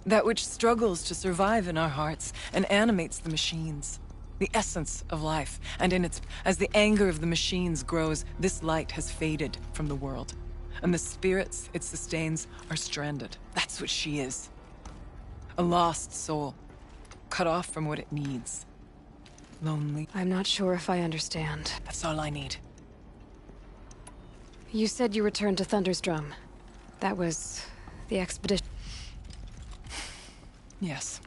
That which struggles to survive in our hearts and animates the machines. The essence of life, and in its... As the anger of the machines grows, this light has faded from the world. And the spirits it sustains are stranded. That's what she is. A lost soul, cut off from what it needs. Lonely. I'm not sure if I understand. That's all I need. You said you returned to Thunder's Drum. That was the expedition. Yes.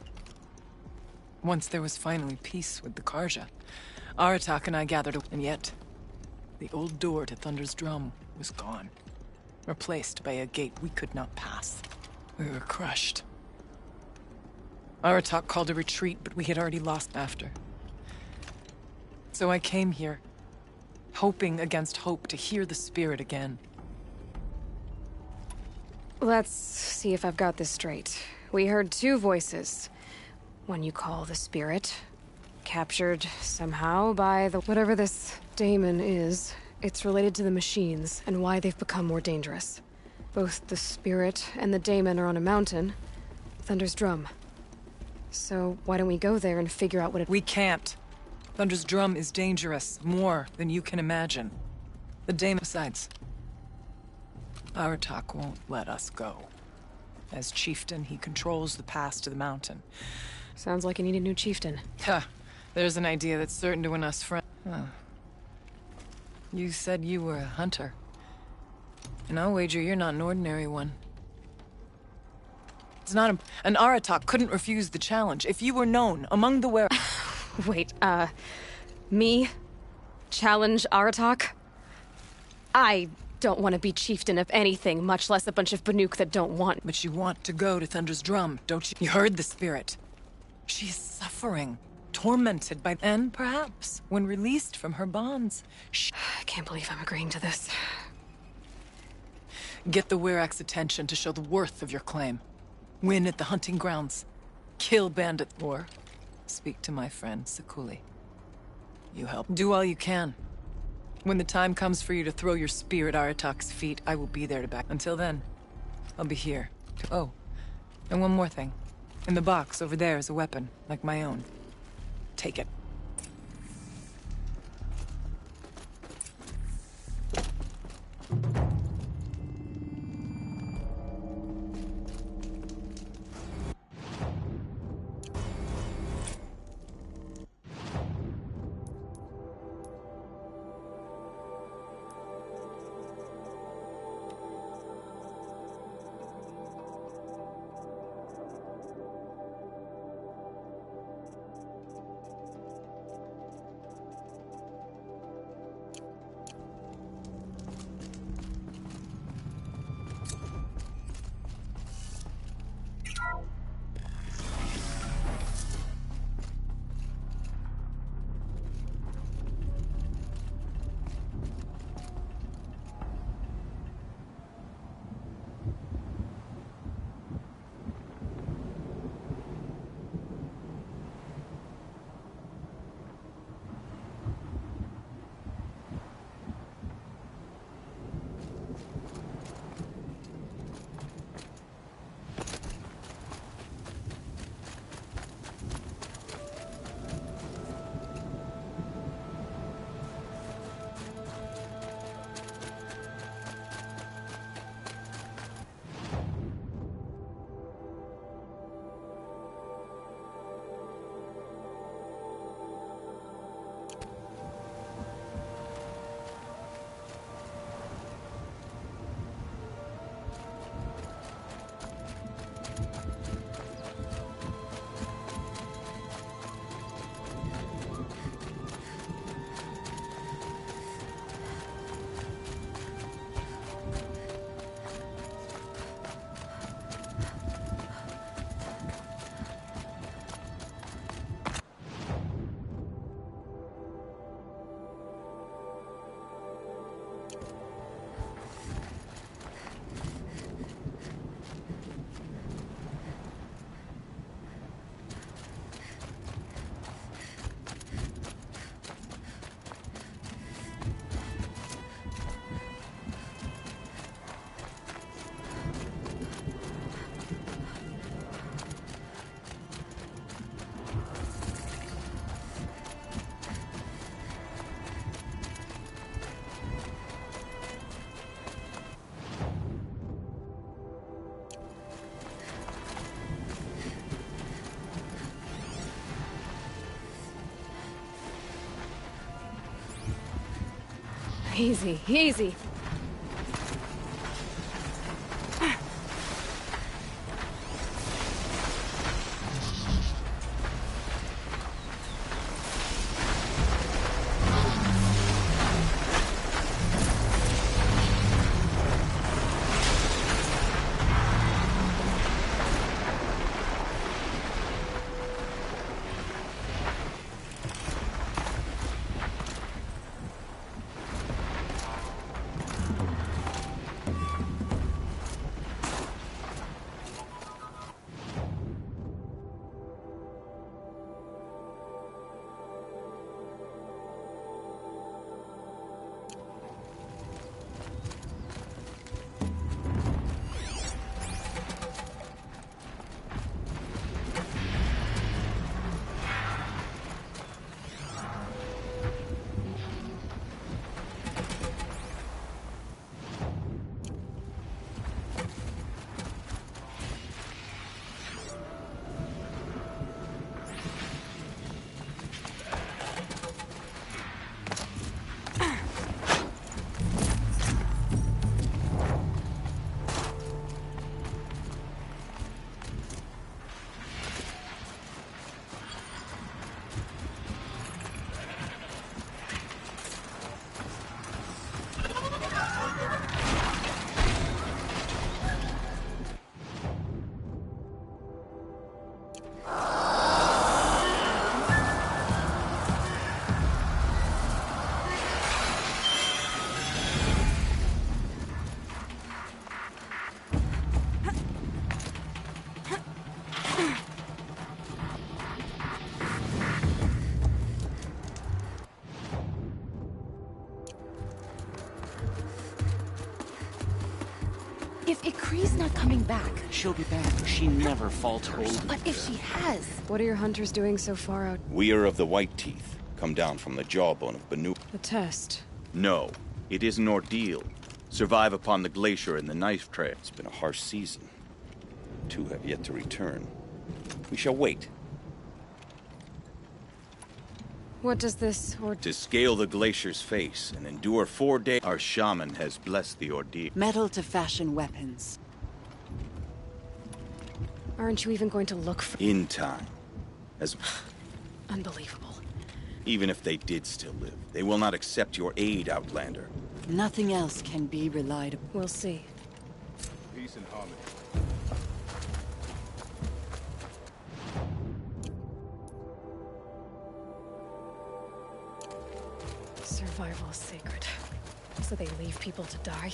Once there was finally peace with the Karja, Aratak and I gathered, and yet, the old door to Thunder's Drum was gone. Replaced by a gate we could not pass. We were crushed. Aratak called a retreat, but we had already lost after. So I came here, hoping against hope to hear the spirit again. Let's see if I've got this straight. We heard two voices. One you call the spirit, captured somehow by the... whatever this daemon is. It's related to the machines and why they've become more dangerous. Both the spirit and the daemon are on a mountain, Thunder's Drum. So why don't we go there and figure out what it... We can't. Thunder's Drum is dangerous, more than you can imagine. The daemon... Besides, Aratak won't let us go. As chieftain, he controls the pass to the mountain. Sounds like you need a new chieftain. Huh. There's an idea that's certain to win us friends. Huh. You said you were a hunter. And I'll wager you're not an ordinary one. It's not an Aratak couldn't refuse the challenge. If you were known among the were... Wait, me? Challenge Aratak? I don't want to be chieftain of anything, much less a bunch of Banuk that don't want... But you want to go to Thunder's Drum, don't you? You heard the spirit. She's suffering, tormented by... And perhaps, when released from her bonds, I can't believe I'm agreeing to this. Get the Werak's attention to show the worth of your claim. Win at the hunting grounds. Kill bandit war. Speak to my friend, Sakuli. You help. Do all you can. When the time comes for you to throw your spear at Aratak's feet, I will be there to back. Until then, I'll be here. Oh, and one more thing. In the box over there is a weapon, like my own. Take it. Easy, easy. If Ikri's not coming back... She'll be back. She never falters. But if she has... What are your hunters doing so far out? We are of the White Teeth, come down from the jawbone of Banuk. The test. No, it is an ordeal. Survive upon the glacier and the knife trail. It's been a harsh season. 2 have yet to return. We shall wait. What does this To scale the glacier's face and endure 4 days, our shaman has blessed the ordeal. Metal to fashion weapons. Aren't you even going to look for... In time. As... Unbelievable. Even if they did still live, they will not accept your aid, Outlander. Nothing else can be relied upon. We'll see. Peace and harmony. Survival is sacred. So they leave people to die?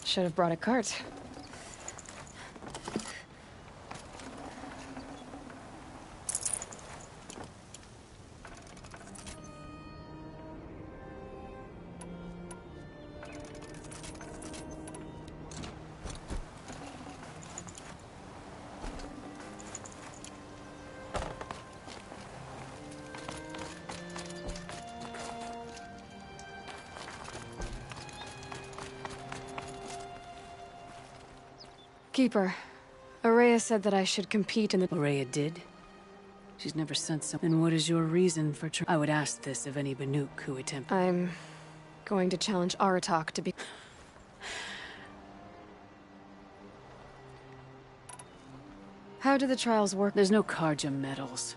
Should have brought a cart. Keeper, Aurea said that I should compete in the... Aurea did? She's never sent some... And what is your reason for I would ask this of any Banuk who attempt... I'm going to challenge Aratak to be... How do the trials work? There's no Karja medals.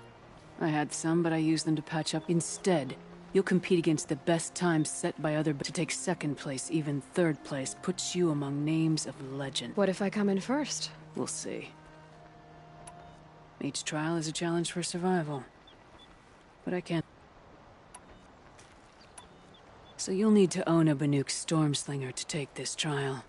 I had some, but I used them to patch up. Instead, you'll compete against the best times set by other... To take second place, even third place, puts you among names of legend. What if I come in first? We'll see. Each trial is a challenge for survival. But I can't. So you'll need to own a Banuk Stormslinger to take this trial.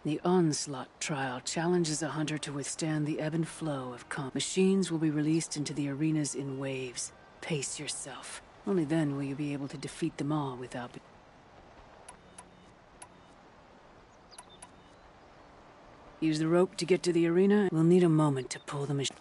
The Onslaught trial challenges a hunter to withstand the ebb and flow of machines will be released into the arenas in waves. Pace yourself. Only then will you be able to defeat them all without... Use the rope to get to the arena. We'll need a moment to pull the machine.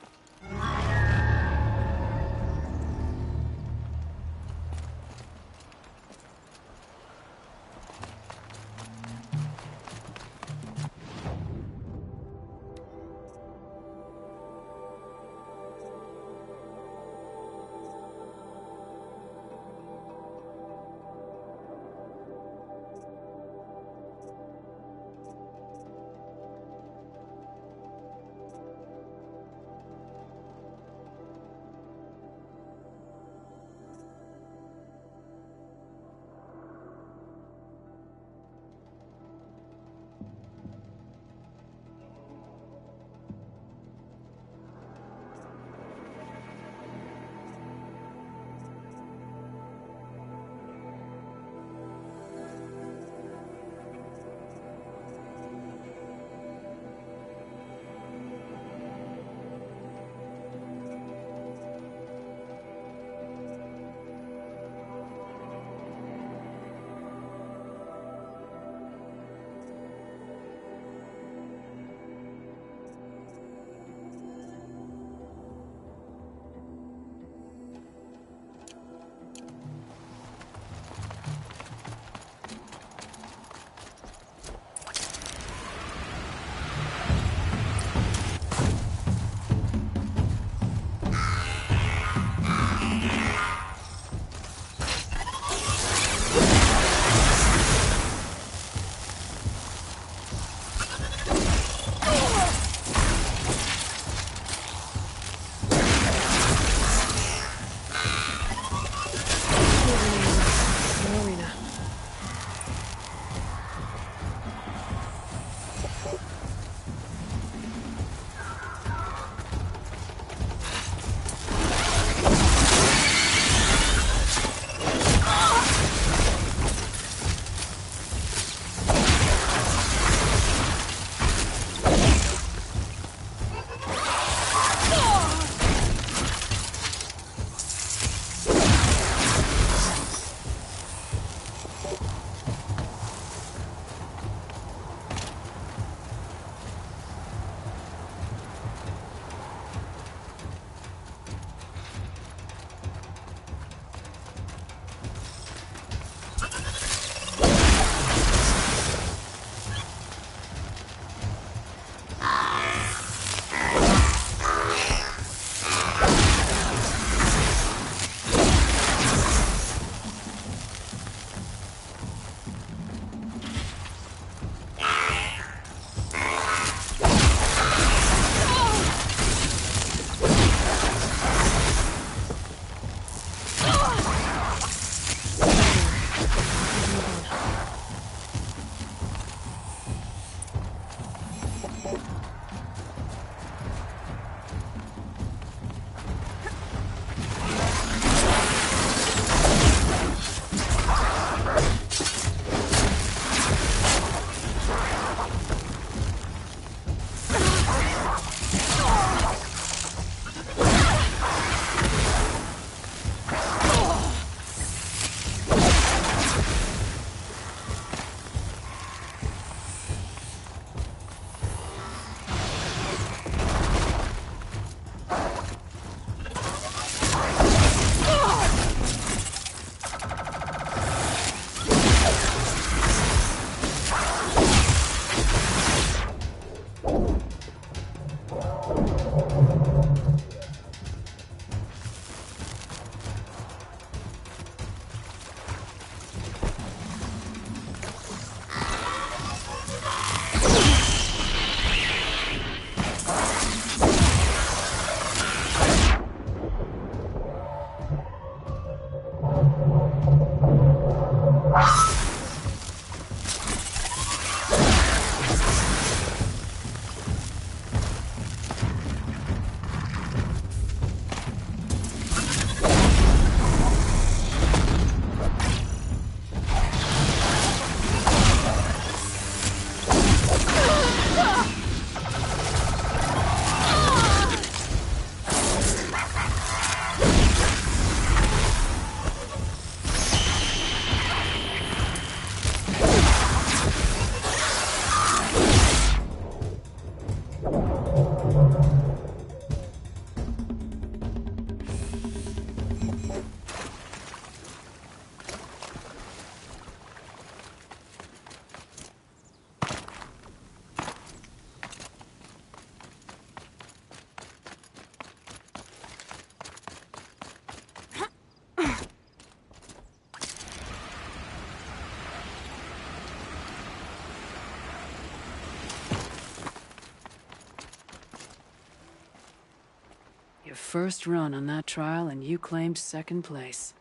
Your first run on that trial and you claimed second place.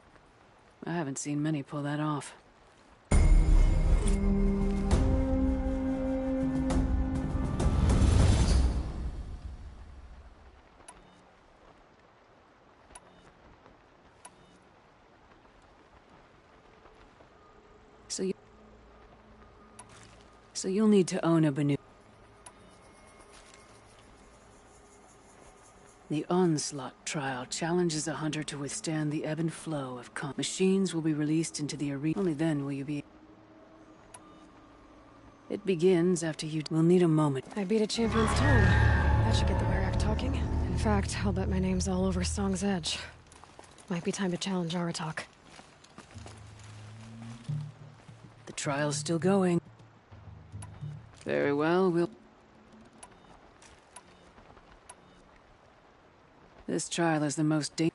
I haven't seen many pull that off. So you'll need to own a Banu. The Onslaught trial challenges a hunter to withstand the ebb and flow of machines will be released into the arena. Only then will you be... It begins after you... We'll need a moment. I beat a champion's tone. That should get the Werak talking. In fact, I'll bet my name's all over Song's Edge. Might be time to challenge Aratak. The trial's still going. Very well, we'll... This trial is the most dangerous.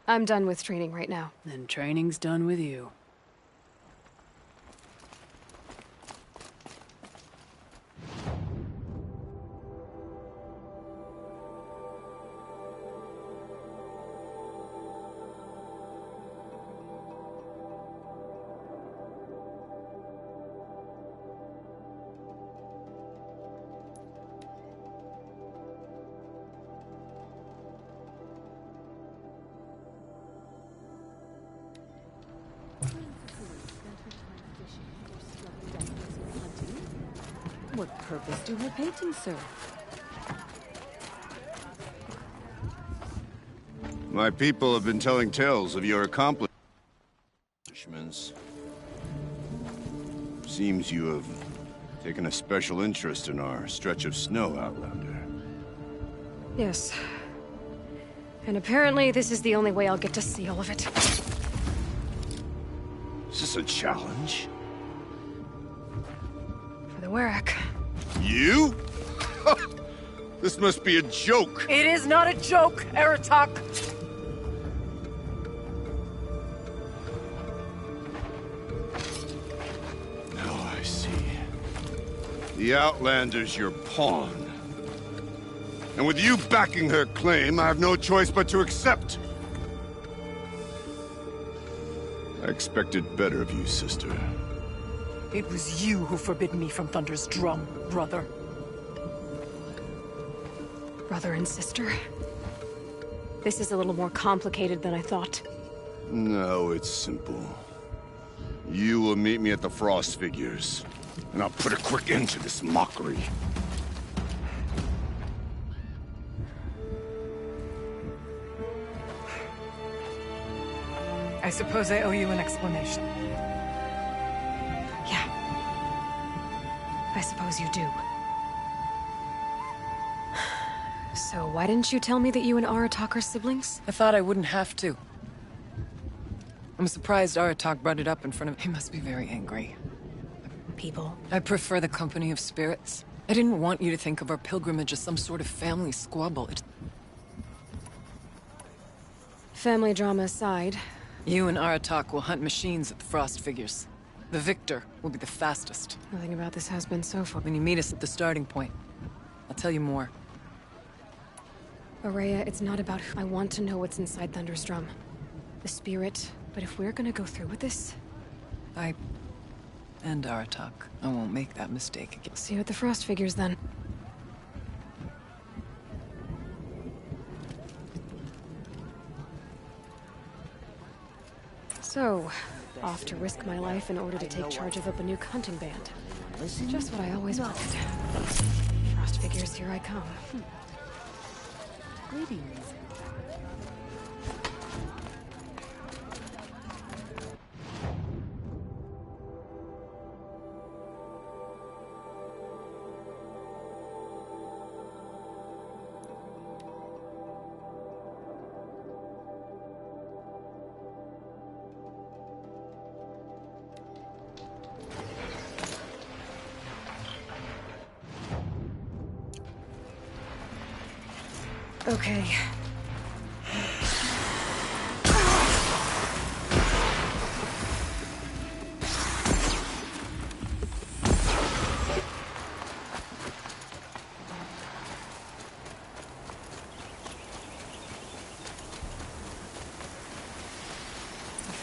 I'm done with training right now. Then training's done with you. What purpose do her paintings serve? My people have been telling tales of your accomplishments. Seems you have taken a special interest in our stretch of snow, Outlander. Yes. And apparently this is the only way I'll get to see all of it. Is this a challenge? For the Werak. You? This must be a joke. It is not a joke, Aratak. Now I see. The Outlander's your pawn. And with you backing her claim, I have no choice but to accept. I expected better of you, sister. It was you who forbid me from Thunder's drum, brother. Brother and sister? This is a little more complicated than I thought. No, it's simple. You will meet me at the Frost Figures, and I'll put a quick end to this mockery. I suppose I owe you an explanation. Yeah. I suppose you do. So why didn't you tell me that you and Aratak are siblings? I thought I wouldn't have to. I'm surprised Aratak brought it up in front of... He must be very angry. People? I prefer the company of spirits. I didn't want you to think of our pilgrimage as some sort of family squabble. Family drama aside... You and Aratak will hunt machines at the Frost Figures. The victor will be the fastest. Nothing about this has been so far. When you meet us at the starting point, I'll tell you more. Aurea, it's not about who. I want to know what's inside Thunder's drum. The spirit. But if we're gonna go through with this... And Aratak. I won't make that mistake again. See you at the Frost Figures, then. So, off to risk my life in order to take charge of a Banuk hunting band. Just what I always wanted. Frost Figures, here I come. Greetings. Okay.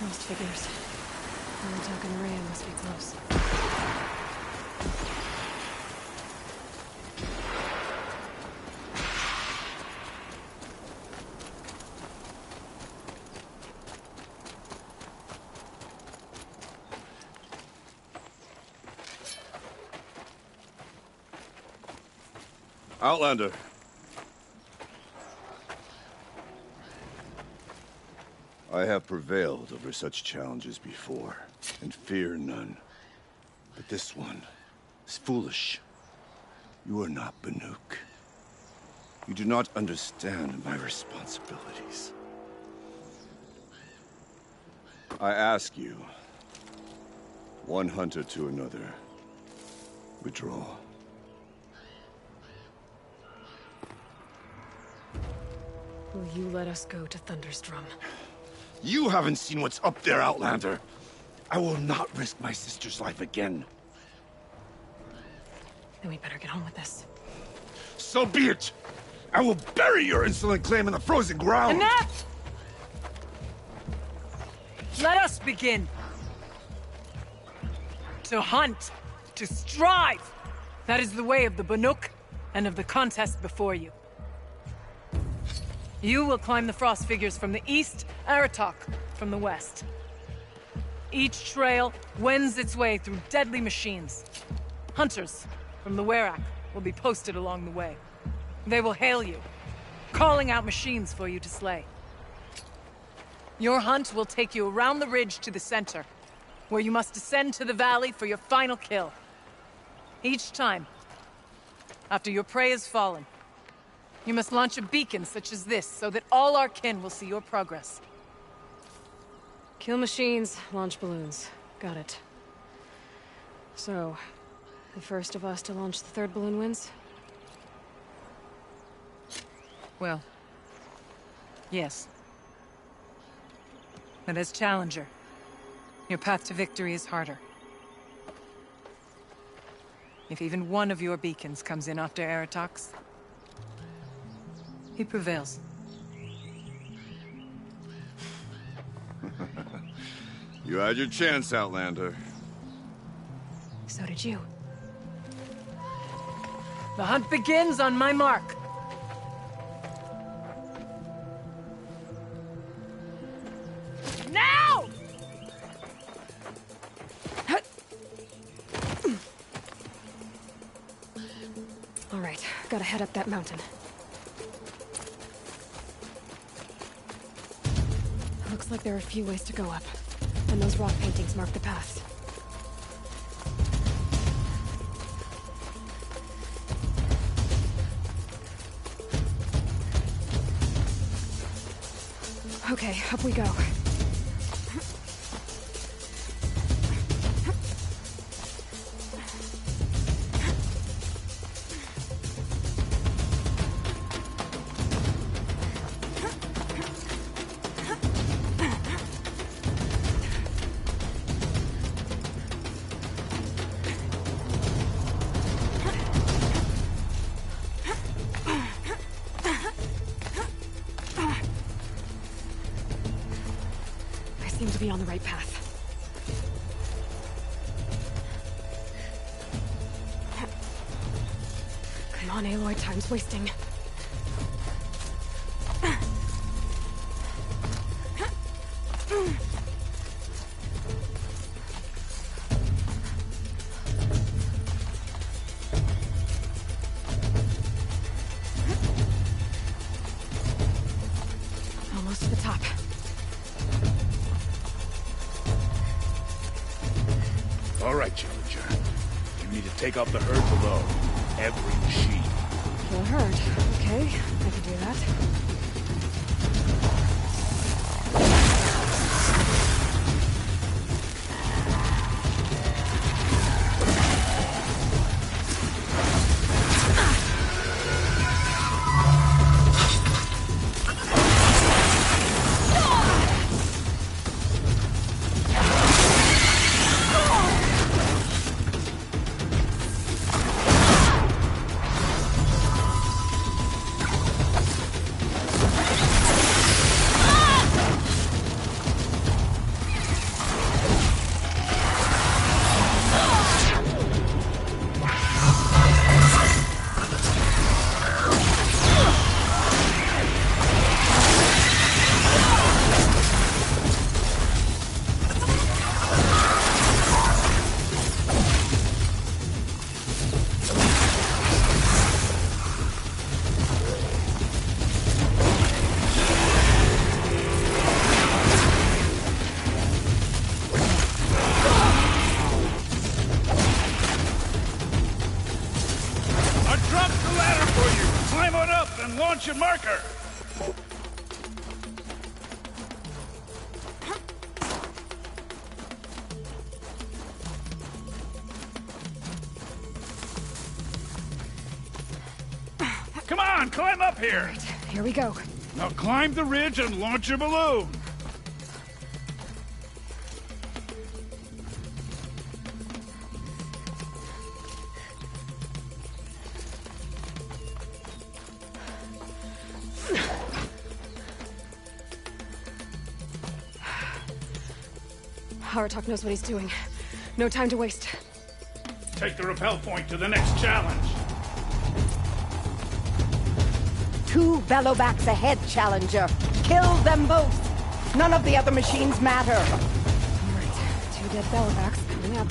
Frost figures. Only token Rhea must be close. Outlander. I have prevailed over such challenges before, and fear none. But this one is foolish. You are not Banuk. You do not understand my responsibilities. I ask you, one hunter to another, withdraw. Will you let us go to Thunderstrom? You haven't seen what's up there, Outlander. I will not risk my sister's life again. Then we better get on with this. So be it! I will bury your insolent claim in the frozen ground! Enough! Let us begin! To hunt, to strive! That is the way of the Banuk, and of the contest before you. You will climb the frost figures from the east, Aratok from the west. Each trail wends its way through deadly machines. Hunters from the Werak will be posted along the way. They will hail you, calling out machines for you to slay. Your hunt will take you around the ridge to the center, where you must descend to the valley for your final kill. Each time, after your prey has fallen, you must launch a beacon such as this, so that all our kin will see your progress. Kill machines, launch balloons. Got it. So, the first of us to launch the third balloon wins? Well, yes. But as Challenger, your path to victory is harder. If even one of your beacons comes in after Aratox, he prevails. You had your chance, Outlander. So did you. The hunt begins on my mark. Now! All right, gotta head up that mountain. Looks like there are a few ways to go up, and those rock paintings mark the path. Okay, up we go. Seem to be on the right path. Come on, Aloy, time's wasting. Almost to the top. All right, Challenger. You need to take out the herd below. Every machine. Kill a herd. Okay, I can do that. your marker! Come on, climb up here! Right, here we go. Now climb the ridge and launch your balloon! Aratok knows what he's doing. No time to waste. Take the rappel point to the next challenge. 2 bellowbacks ahead, Challenger. Kill them both. None of the other machines matter. All right, 2 dead bellowbacks coming up.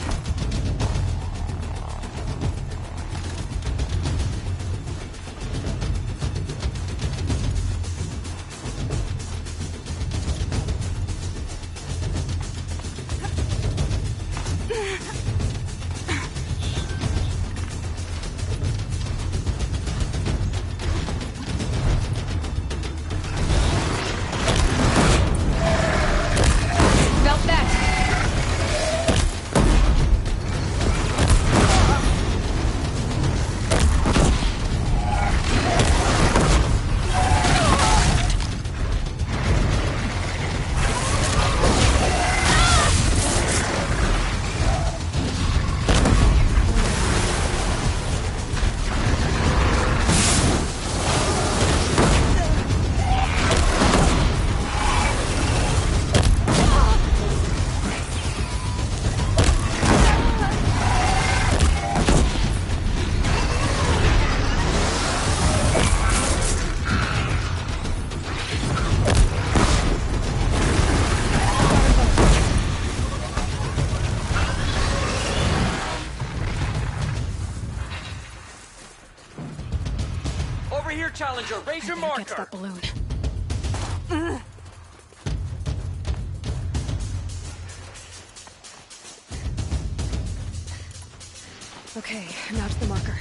Challenger, raise your marker! Get that balloon. Okay, now to the marker.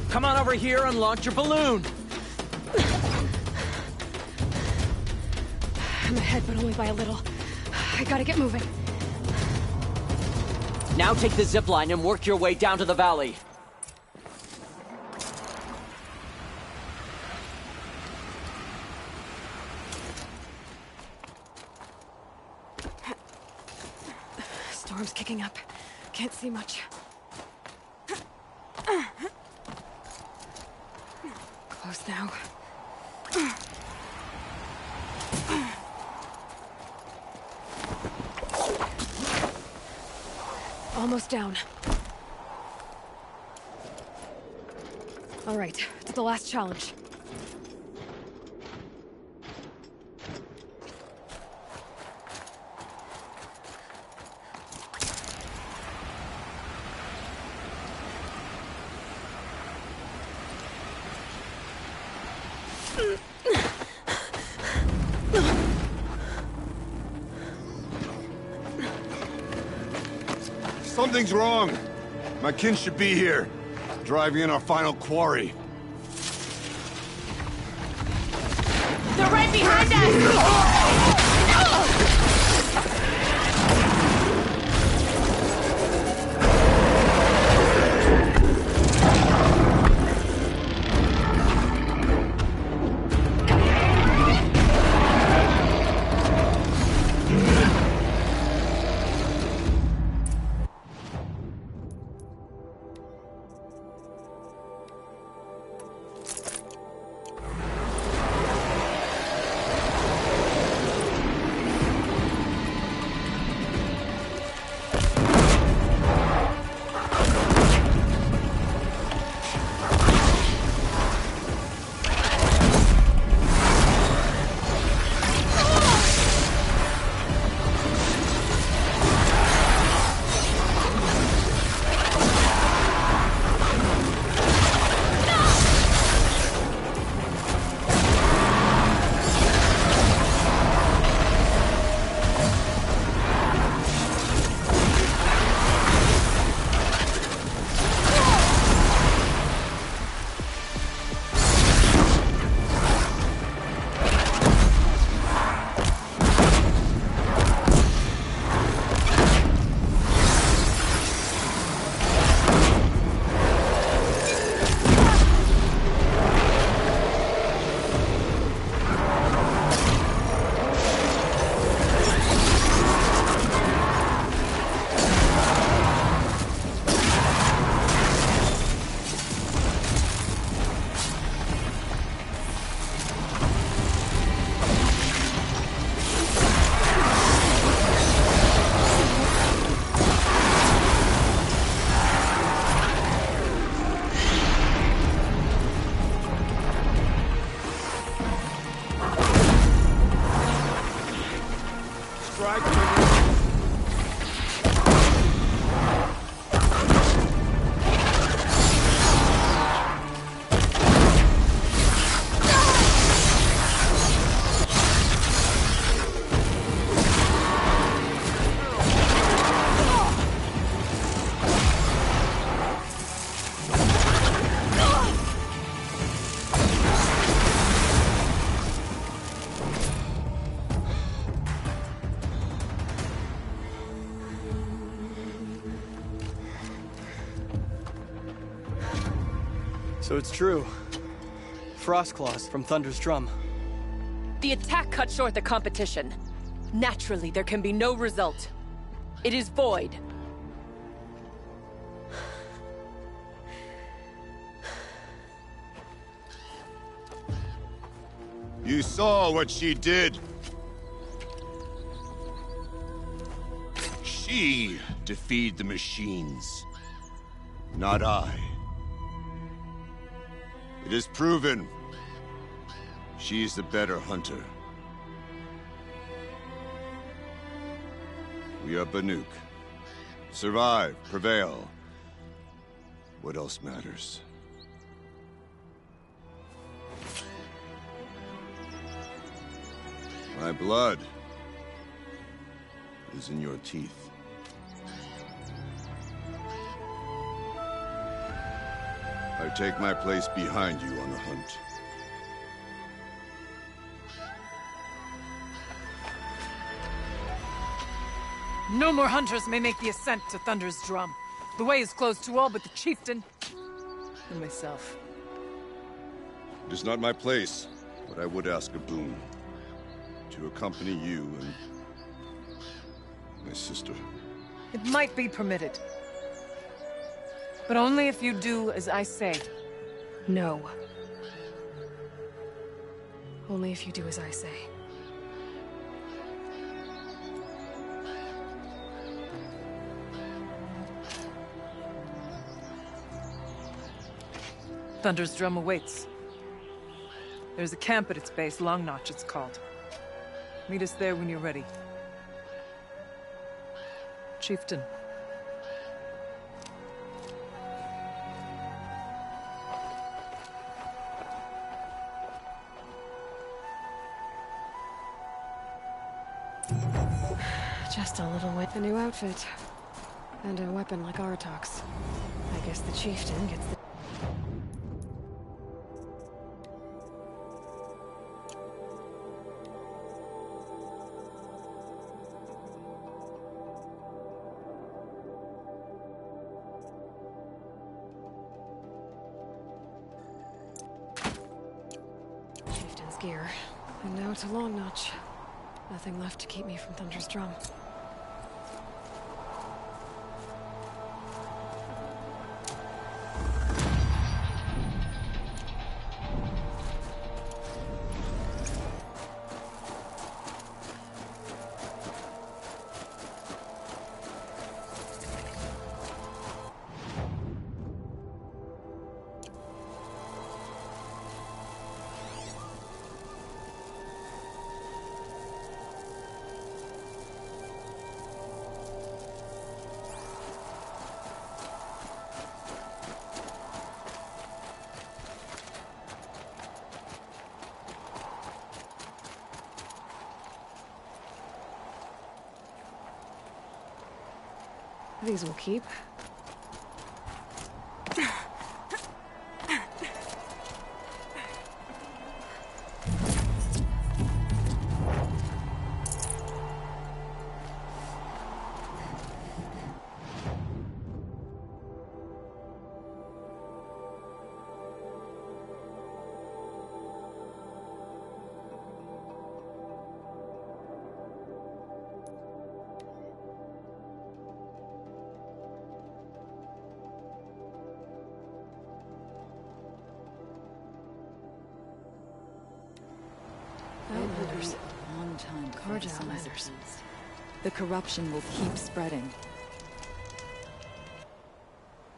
Come on over here and launch your balloon! I'm ahead, but only by a little. I gotta get moving. Now take the zip line and work your way down to the valley. Storm's kicking up. Can't see much. Close now. Almost down. All right, to the last challenge. Something's wrong. My kin should be here, driving in our final quarry. They're right behind us! So it's true. Frost claws from Thunder's drum. The attack cut short the competition. Naturally, there can be no result. It is void. You saw what she did. She defeated the machines, not I. It is proven. She is the better hunter. We are Banuk. Survive, prevail. What else matters? My blood is in your teeth. I take my place behind you on the hunt. No more hunters may make the ascent to Thunder's drum. The way is closed to all but the chieftain and myself. It is not my place, but I would ask a boon. To accompany you and my sister. It might be permitted. But only if you do as I say. No. Only if you do as I say. Thunder's drum awaits. There's a camp at its base, Long Notch it's called. Meet us there when you're ready. Chieftain. Just a little with a new outfit. And a weapon like Artok's. I guess the chieftain gets the... Chieftain's gear. And now to Long Notch. Nothing left to keep me from Thunder's drum. These will keep. Outlanders. Long time before the sun is appeased. The corruption will keep spreading.